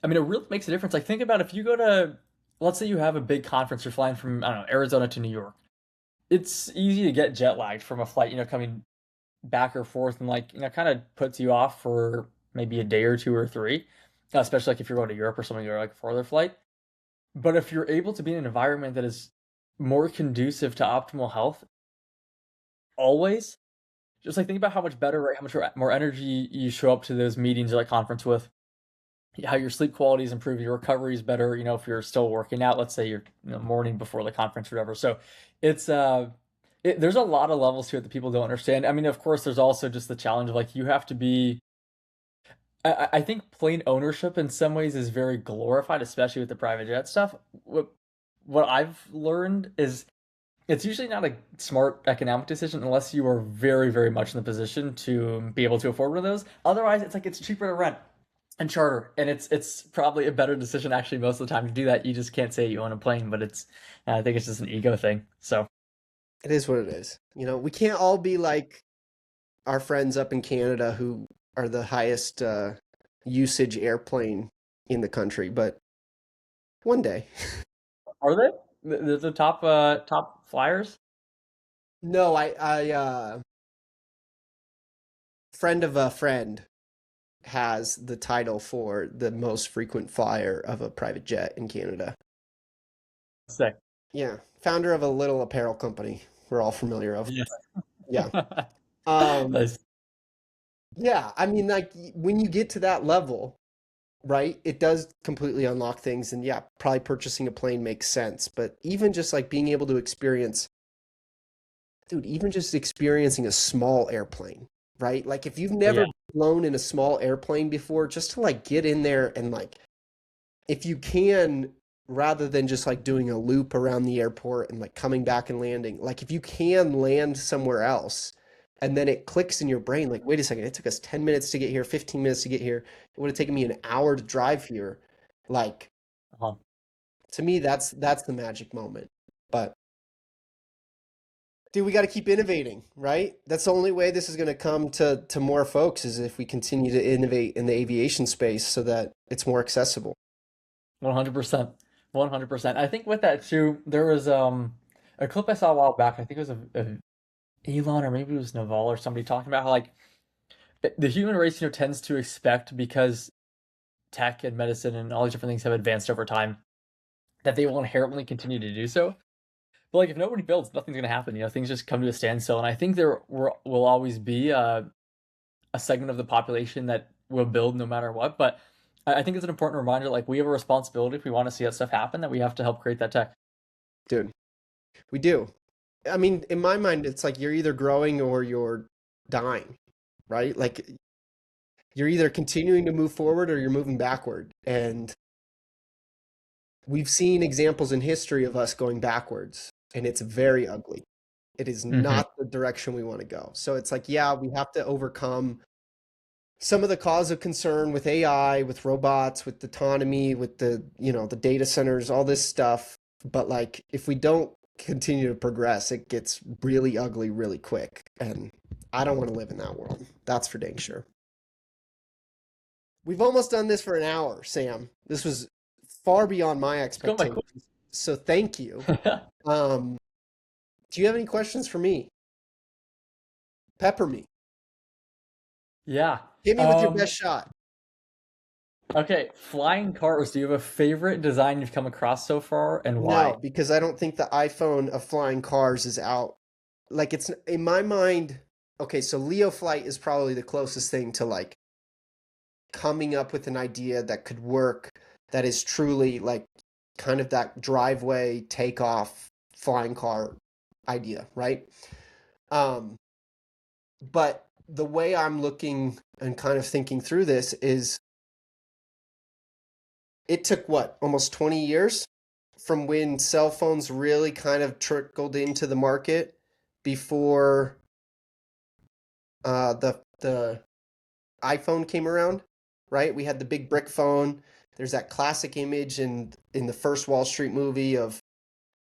I mean, it really makes a difference. Like, think about if you go to, let's say you have a big conference, you're flying from, I don't know, Arizona to New York. It's easy to get jet lagged from a flight, coming back or forth, and like, kind of puts you off for maybe a day or two or three, especially like if you're going to Europe or something or like a farther flight. But if you're able to be in an environment that is more conducive to optimal health, always, just like think about how much better, right? How much more energy you show up to those meetings or like conference with, how your sleep quality is improved, your recovery is better, if you're still working out, let's say you're, morning before the conference or whatever. So it's there's a lot of levels to it that people don't understand. I mean, of course, there's also just the challenge of like you have to be. I think plane ownership in some ways is very glorified, especially with the private jet stuff. What I've learned is it's usually not a smart economic decision unless you are very, very much in the position to be able to afford one of those. Otherwise, it's like it's cheaper to rent and charter, and it's probably a better decision actually most of the time to do that. You just can't say you own a plane, but I think it's just an ego thing. So It is what it is. We can't all be like our friends up in Canada who are the highest usage airplane in the country, but one day. are they the top flyers? No, I friend of a friend has the title for the most frequent flyer of a private jet in Canada. Sick. Yeah, founder of a little apparel company we're all familiar of. Yes. Yeah. Um, Nice. yeah, I mean, like when you get to that level, right, it does completely unlock things, and yeah, probably purchasing a plane makes sense. But even just like being able to experience, dude, even just experiencing a small airplane, right? Like if you've Yeah. never flown in a small airplane before, just to like get in there and like if you can, rather than just like doing a loop around the airport and like coming back and landing, like if you can land somewhere else and then it clicks in your brain, like, wait a second, it took us 10 minutes to get here, 15 minutes to get here. It would have taken me an hour to drive here. Like, Uh-huh. to me, that's the magic moment. But dude, we got to keep innovating, right? That's the only way this is going to come to more folks is if we continue to innovate in the aviation space so that it's more accessible. 100%. 100%. I think with that too, there was a clip I saw a while back. I think it was a Elon or maybe it was Naval or somebody talking about how like the human race, tends to expect, because tech and medicine and all these different things have advanced over time, that they will inherently continue to do so. But like if nobody builds, nothing's gonna happen. Things just come to a standstill. And I think will always be a segment of the population that will build no matter what. But I think it's an important reminder, like we have a responsibility if we want to see that stuff happen, that we have to help create that tech. Dude, we do. I mean, in my mind, it's like you're either growing or you're dying, right? Like you're either continuing to move forward or you're moving backward. And we've seen examples in history of us going backwards. and it's very ugly. It is Hmm. not the direction we want to go. So it's like, yeah, we have to overcome some of the cause of concern with AI, with robots, with autonomy, with the data centers, all this stuff. But like, if we don't continue to progress, it gets really ugly really quick. And I don't want to live in that world. That's for dang sure. We've almost done this for an hour, Sam. This was far beyond my It's going by quick. expectations. So thank you. Um, do you have any questions for me? Pepper me. Yeah. Hit me with your Um, best shot. okay, flying cars. Do you have a favorite design you've come across so far, and why? No, because I don't think the iPhone of flying cars is out. Like it's in my mind, okay, so Leo Flight is probably the closest thing to like coming up with an idea that could work that is truly like kind of that driveway takeoff flying car idea, right? Um, but the way I'm looking and kind of thinking through this is it took what, almost 20 years from when cell phones really kind of trickled into the market before the iPhone came around, right? We had the big brick phone. There's that classic image in the first Wall Street movie of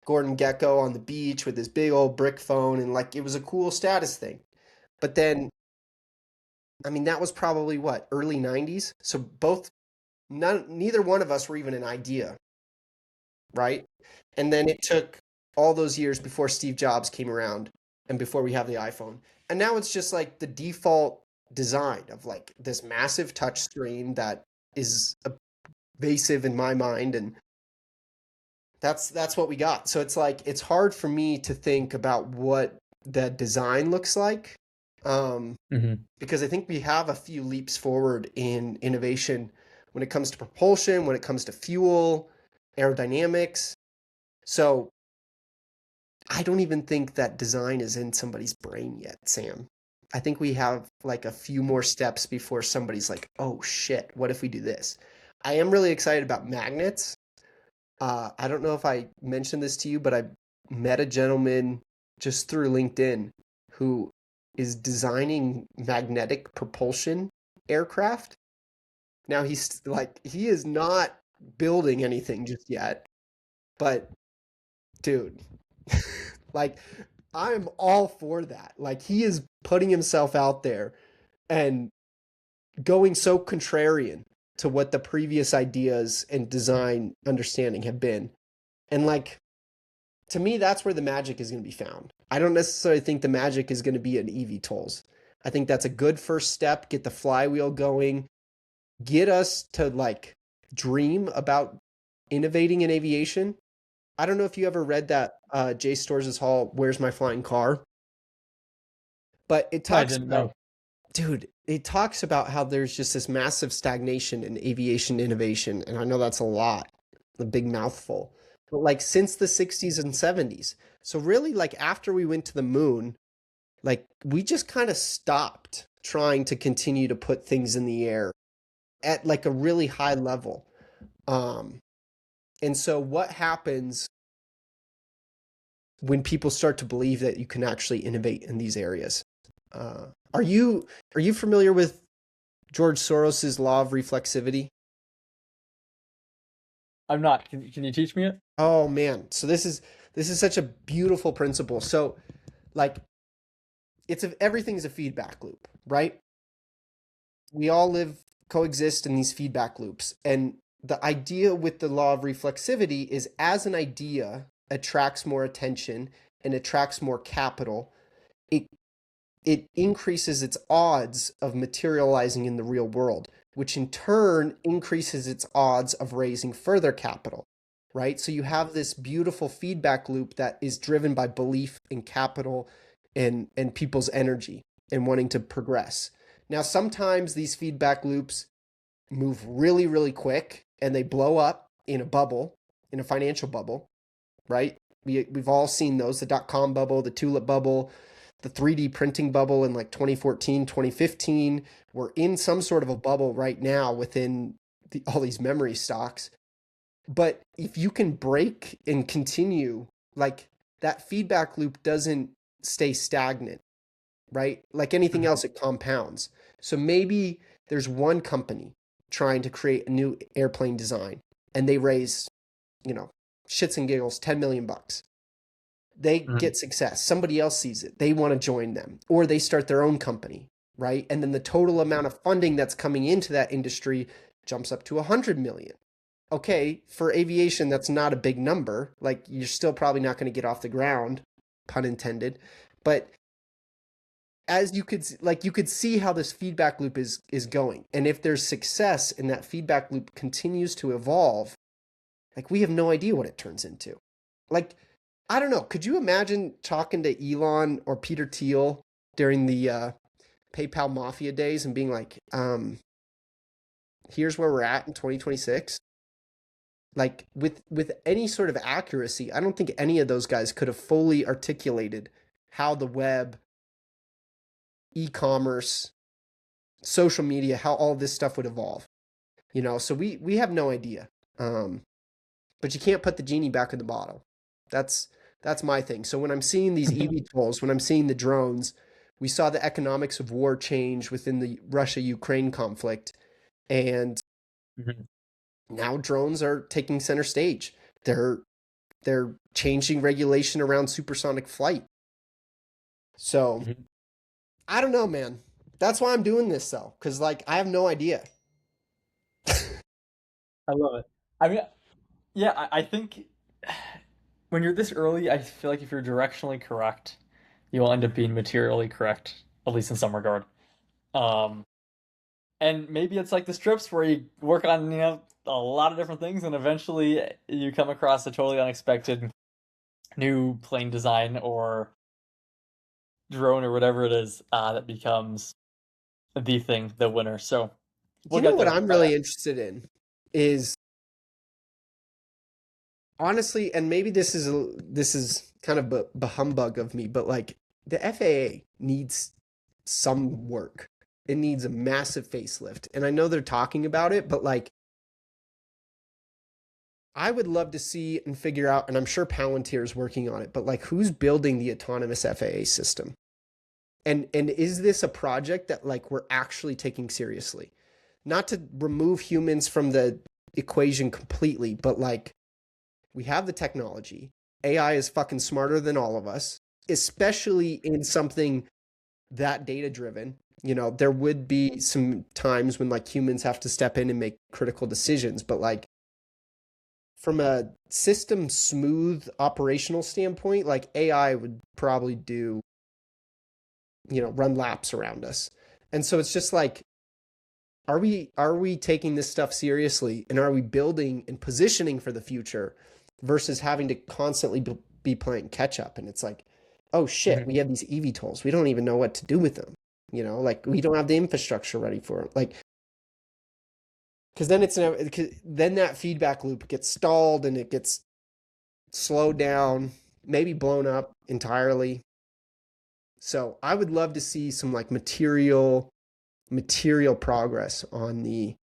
Gordon Gekko on the beach with his big old brick phone, and like it was a cool status thing. But then, I mean, that was probably what, early 90s? So neither one of us were even an idea, right? And then it took all those years before Steve Jobs came around and before we have the iPhone. And now it's just like the default design of like this massive touch screen that is evasive in my mind, and that's what we got. So it's like it's hard for me to think about what that design looks like, um, Hmm. because I think we have a few leaps forward in innovation when it comes to propulsion, when it comes to fuel, aerodynamics. So I don't even think that design is in somebody's brain yet, Sam. I think we have like a few more steps before somebody's like, oh shit, what if we do this? I am really excited about magnets. I don't know if I mentioned this to you, but I met a gentleman just through LinkedIn who is designing magnetic propulsion aircraft. Now he is not building anything just yet, but dude, like I'm all for that. Like he is putting himself out there and going so contrarian to what the previous ideas and design understanding have been. And like to me, that's where the magic is going to be found. I don't necessarily think the magic is going to be in eVTOLs. I think that's a good first step. Get the flywheel going. Get us to like dream about innovating in aviation. I don't know if you ever read that Jay Storrs' Hall, Where's My Flying Car? But it I talks didn't about, know. dude, it talks about how there's just this massive stagnation in aviation innovation. And I know that's a lot, a big mouthful. But like since the 60s and 70s. So really like after we went to the moon, like we just kind of stopped trying to continue to put things in the air at like a really high level. Um, and so what happens when people start to believe that you can actually innovate in these areas? Uh, are you are you familiar with George Soros's law of reflexivity? I'm not. Can you teach me it? Oh man, so this is such a beautiful principle. So like everything's a feedback loop, right? We all coexist in these feedback loops, and the idea with the law of reflexivity is as an idea attracts more attention and attracts more capital, it it increases its odds of materializing in the real world, which in turn increases its odds of raising further capital, right? So you have this beautiful feedback loop that is driven by belief in capital and people's energy and wanting to progress. Now, sometimes these feedback loops move really, really quick and they blow up in a bubble, in a financial bubble, right? We've all seen those, the dot-com bubble, the tulip bubble, the 3D printing bubble in like 2014, 2015. We're in some sort of a bubble right now within all these memory stocks. But if you can break and continue, like that feedback loop doesn't stay stagnant, right? Like anything Mhm. else, it compounds. So maybe there's one company trying to create a new airplane design and they raise, you know, shits and giggles, 10 million bucks. They Mhm. get success. Somebody else sees it. They want to join them, or they start their own company, right? And then the total amount of funding that's coming into that industry jumps up to 100 million. Okay, for aviation, that's not a big number. Like you're still probably not going to get off the ground, pun intended. But as you could like you could see how this feedback loop is going. And if there's success and that feedback loop continues to evolve, like we have no idea what it turns into. Like I don't know. Could you imagine talking to Elon or Peter Thiel during the PayPal Mafia days and being like, here's where we're at in 2026? Like with any sort of accuracy, I don't think any of those guys could have fully articulated how the web, e-commerce, social media, how all this stuff would evolve. So we have no idea. Um, but you can't put the genie back in the bottle. That's that's my thing. So when I'm seeing these eVTOLs, when I'm seeing the drones, we saw the economics of war change within the Russia-Ukraine conflict, and Mhm. now drones are taking center stage. They're they're changing regulation around supersonic flight. So Mhm. I don't know, man. That's why I'm doing this though, because like I have no idea. I love it. I mean, yeah, I think when you're this early, I feel like if you're directionally correct, you'll end up being materially correct, at least in some regard. Um, and maybe it's like the strips where you work on, a lot of different things, and eventually you come across a totally unexpected new plane design or drone or whatever it is that becomes the thing, the winner. So we'll You know get what there. I'm really interested in is honestly, and maybe this is kind of a humbug of me, but like the FAA needs some work. It needs a massive facelift, and I know they're talking about it, but like I would love to see and figure out, and I'm sure Palantir is working on it, but like who's building the autonomous FAA system? And is this a project that like we're actually taking seriously? Not to remove humans from the equation completely, but like we have the technology. AI is fucking smarter than all of us, especially in something that data driven. There would be some times when like humans have to step in and make critical decisions, but like from a system smooth operational standpoint, like AI would probably do, run laps around us. And so it's just like, are we taking this stuff seriously, and are we building and positioning for the future versus having to constantly be playing catch up? And it's like, oh shit, Mhm. we have these eVTOLs. We don't even know what to do with them. Like we don't have the infrastructure ready for it. Like, because then that feedback loop gets stalled and it gets slowed down, maybe blown up entirely. So I would love to see some like material progress on the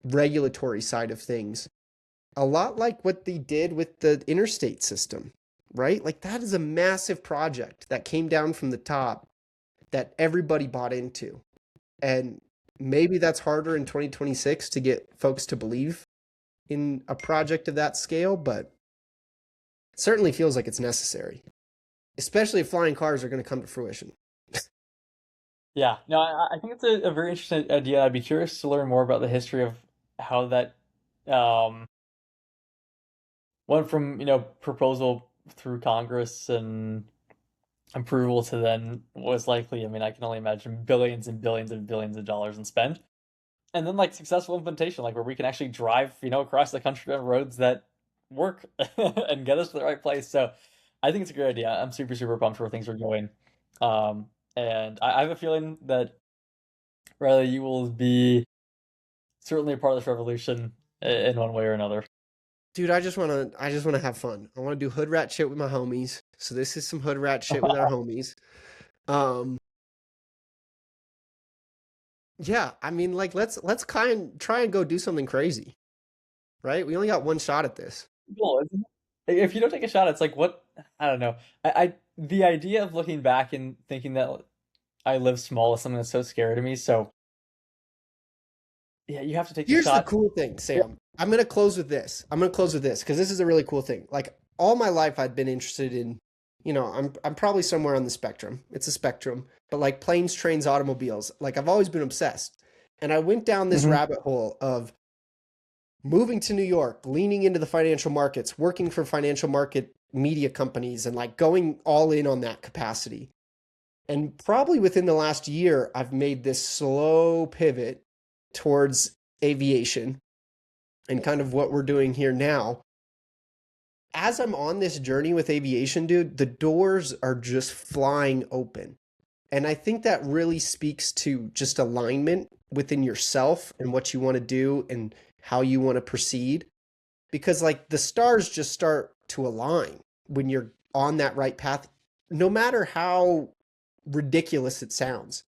regulatory side of things. A lot like what they did with the interstate system, right? Like that is a massive project that came down from the top that everybody bought into. And maybe that's harder in 2026 to get folks to believe in a project of that scale, but it certainly feels like it's necessary, especially if flying cars are going to come to fruition. Yeah, no, I think it's a very interesting idea. I'd be curious to learn more about the history of how that um, went from, proposal through Congress and approval to then was likely, I mean, I can only imagine billions and billions and billions of dollars in spend. And then like successful implementation, like where we can actually drive, across the country on roads that work and get us to the right place. So I think it's a great idea. I'm super, super pumped for where things are going. And I have a feeling that Riley, you will be certainly a part of this revolution in one way or another. Dude, I just wanna have fun. I wanna do hood rat shit with my homies. So this is some hood rat shit with our homies. Um, yeah, I mean, like let's kind try and go do something crazy, right? We only got one shot at this. Cool, isn't it? If you don't take a shot, it's like what I don't know. The idea of looking back and thinking that I live small is something that's so scary to me. So yeah, you have to take the Here's the shot. cool thing, Sam. I'm going to close with this. I'm going to close with this because this is a really cool thing. Like all my life, I'd been interested in, I'm probably somewhere on the spectrum. It's a spectrum, but like planes, trains, automobiles. Like I've always been obsessed. And I went down this Hmm. rabbit hole of moving to New York, leaning into the financial markets, working for financial market media companies, and like going all in on that capacity. And probably within the last year, I've made this slow pivot towards aviation and kind of what we're doing here now. As I'm on this journey with aviation, dude, the doors are just flying open. And I think that really speaks to just alignment within yourself and what you want to do and how you want to proceed. Because, like, the stars just start to align when you're on that right path, no matter how ridiculous it sounds.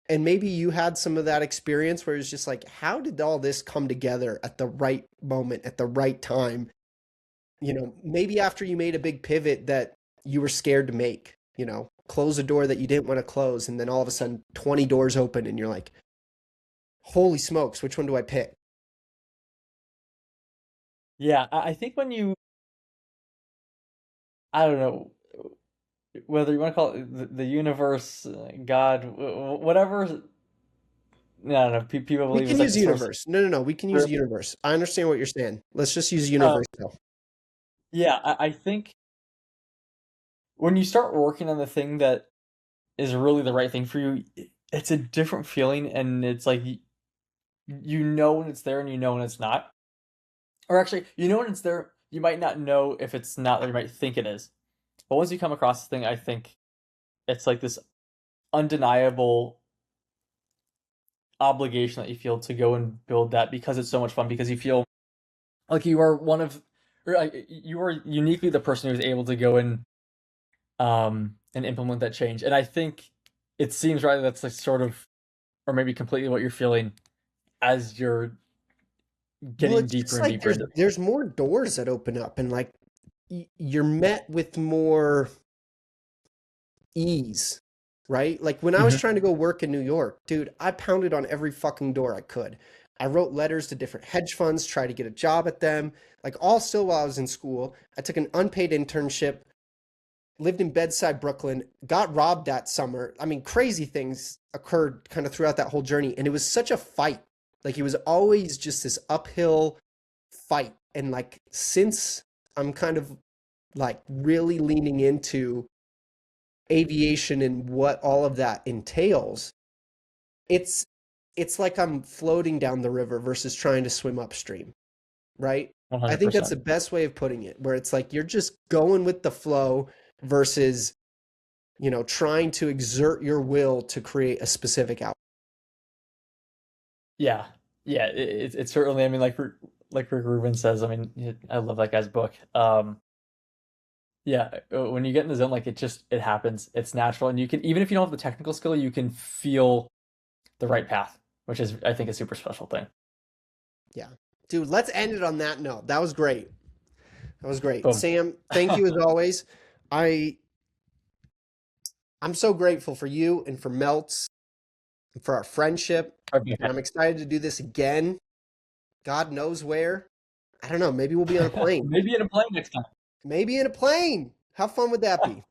And maybe you had some of that experience where it's just like, how did all this come together at the right moment, at the right time? Maybe after you made a big pivot that you were scared to make, close a door that you didn't want to close. And then all of a sudden 20 doors open and you're like, holy smokes, which one do I pick? Yeah, I think I don't know whether you want to call it the universe, God, whatever. I don't know. People We believe can it's like use the source. universe. No, no, no. We can use universe. I understand what you're saying. Let's just use Uh, universe though. yeah, I think when you start working on the thing that is really the right thing for you, it's a different feeling, and it's like you know when it's there and you know when it's not. Or actually, you know when it's there, you might not know if it's not, or you might think it is. But once you come across the thing, I think it's like this undeniable obligation that you feel to go and build that because it's so much fun, because you feel like you are one of, or like you are uniquely the person who's able to go and implement that change. And I think it seems right that's like sort of, or maybe completely what you're feeling as you're Well, getting it's deeper just and like deeper into. there's more doors that open up and like you're met with more ease, right? Like when I was Mhm. trying to go work in New York, dude, I pounded on every fucking door I could. I wrote letters to different hedge funds, tried to get a job at them. Like all still while I was in school, I took an unpaid internship, lived in Bedside, Brooklyn, got robbed that summer. I mean, crazy things occurred kind of throughout that whole journey. And it was such a fight. Like it was always just this uphill fight. And like since I'm kind of like really leaning into aviation and what all of that entails, it's it's like I'm floating down the river versus trying to swim upstream, right? I think that's the 100%. best way of putting it, where it's like you're just going with the flow versus, trying to exert your will to create a specific outcome. Yeah. Yeah, it's certainly, I mean, like Rick Rubin says, I mean, I love that guy's book. Yeah, when you get in the zone, like it happens. It's natural, and you can, even if you don't have the technical skill, you can feel the right path, which is, I think, a super special thing. Yeah. Dude, let's end it on that note. That was great. That was great. Boom. Sam, thank you as always. I I'm so grateful for you and for Melts and for our friendship. And I'm excited to do this again. God knows where. I don't know. Maybe we'll be on a plane. Maybe in a plane next time. Maybe in a plane. How fun would that be?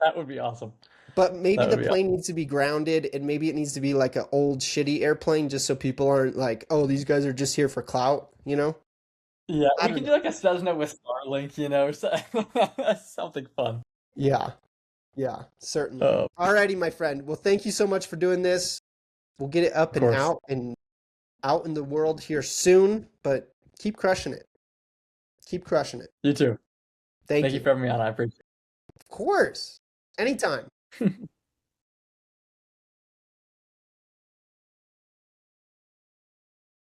That would be awesome. But maybe That the would be awesome. plane needs to be grounded and maybe it needs to be like an old shitty airplane just so people aren't like, oh, these guys are just here for clout, you know? Yeah, I we don't can know. do like a Cessna with Starlink, or something fun. Yeah. Yeah, certainly. Oh, Alrighty, my friend. Well, thank you so much for doing this. We'll get it up of and course. out in the world here soon, but keep crushing it. Keep crushing it. You too. Thank Thank you you. for having me on. I appreciate Of course. Anytime. it.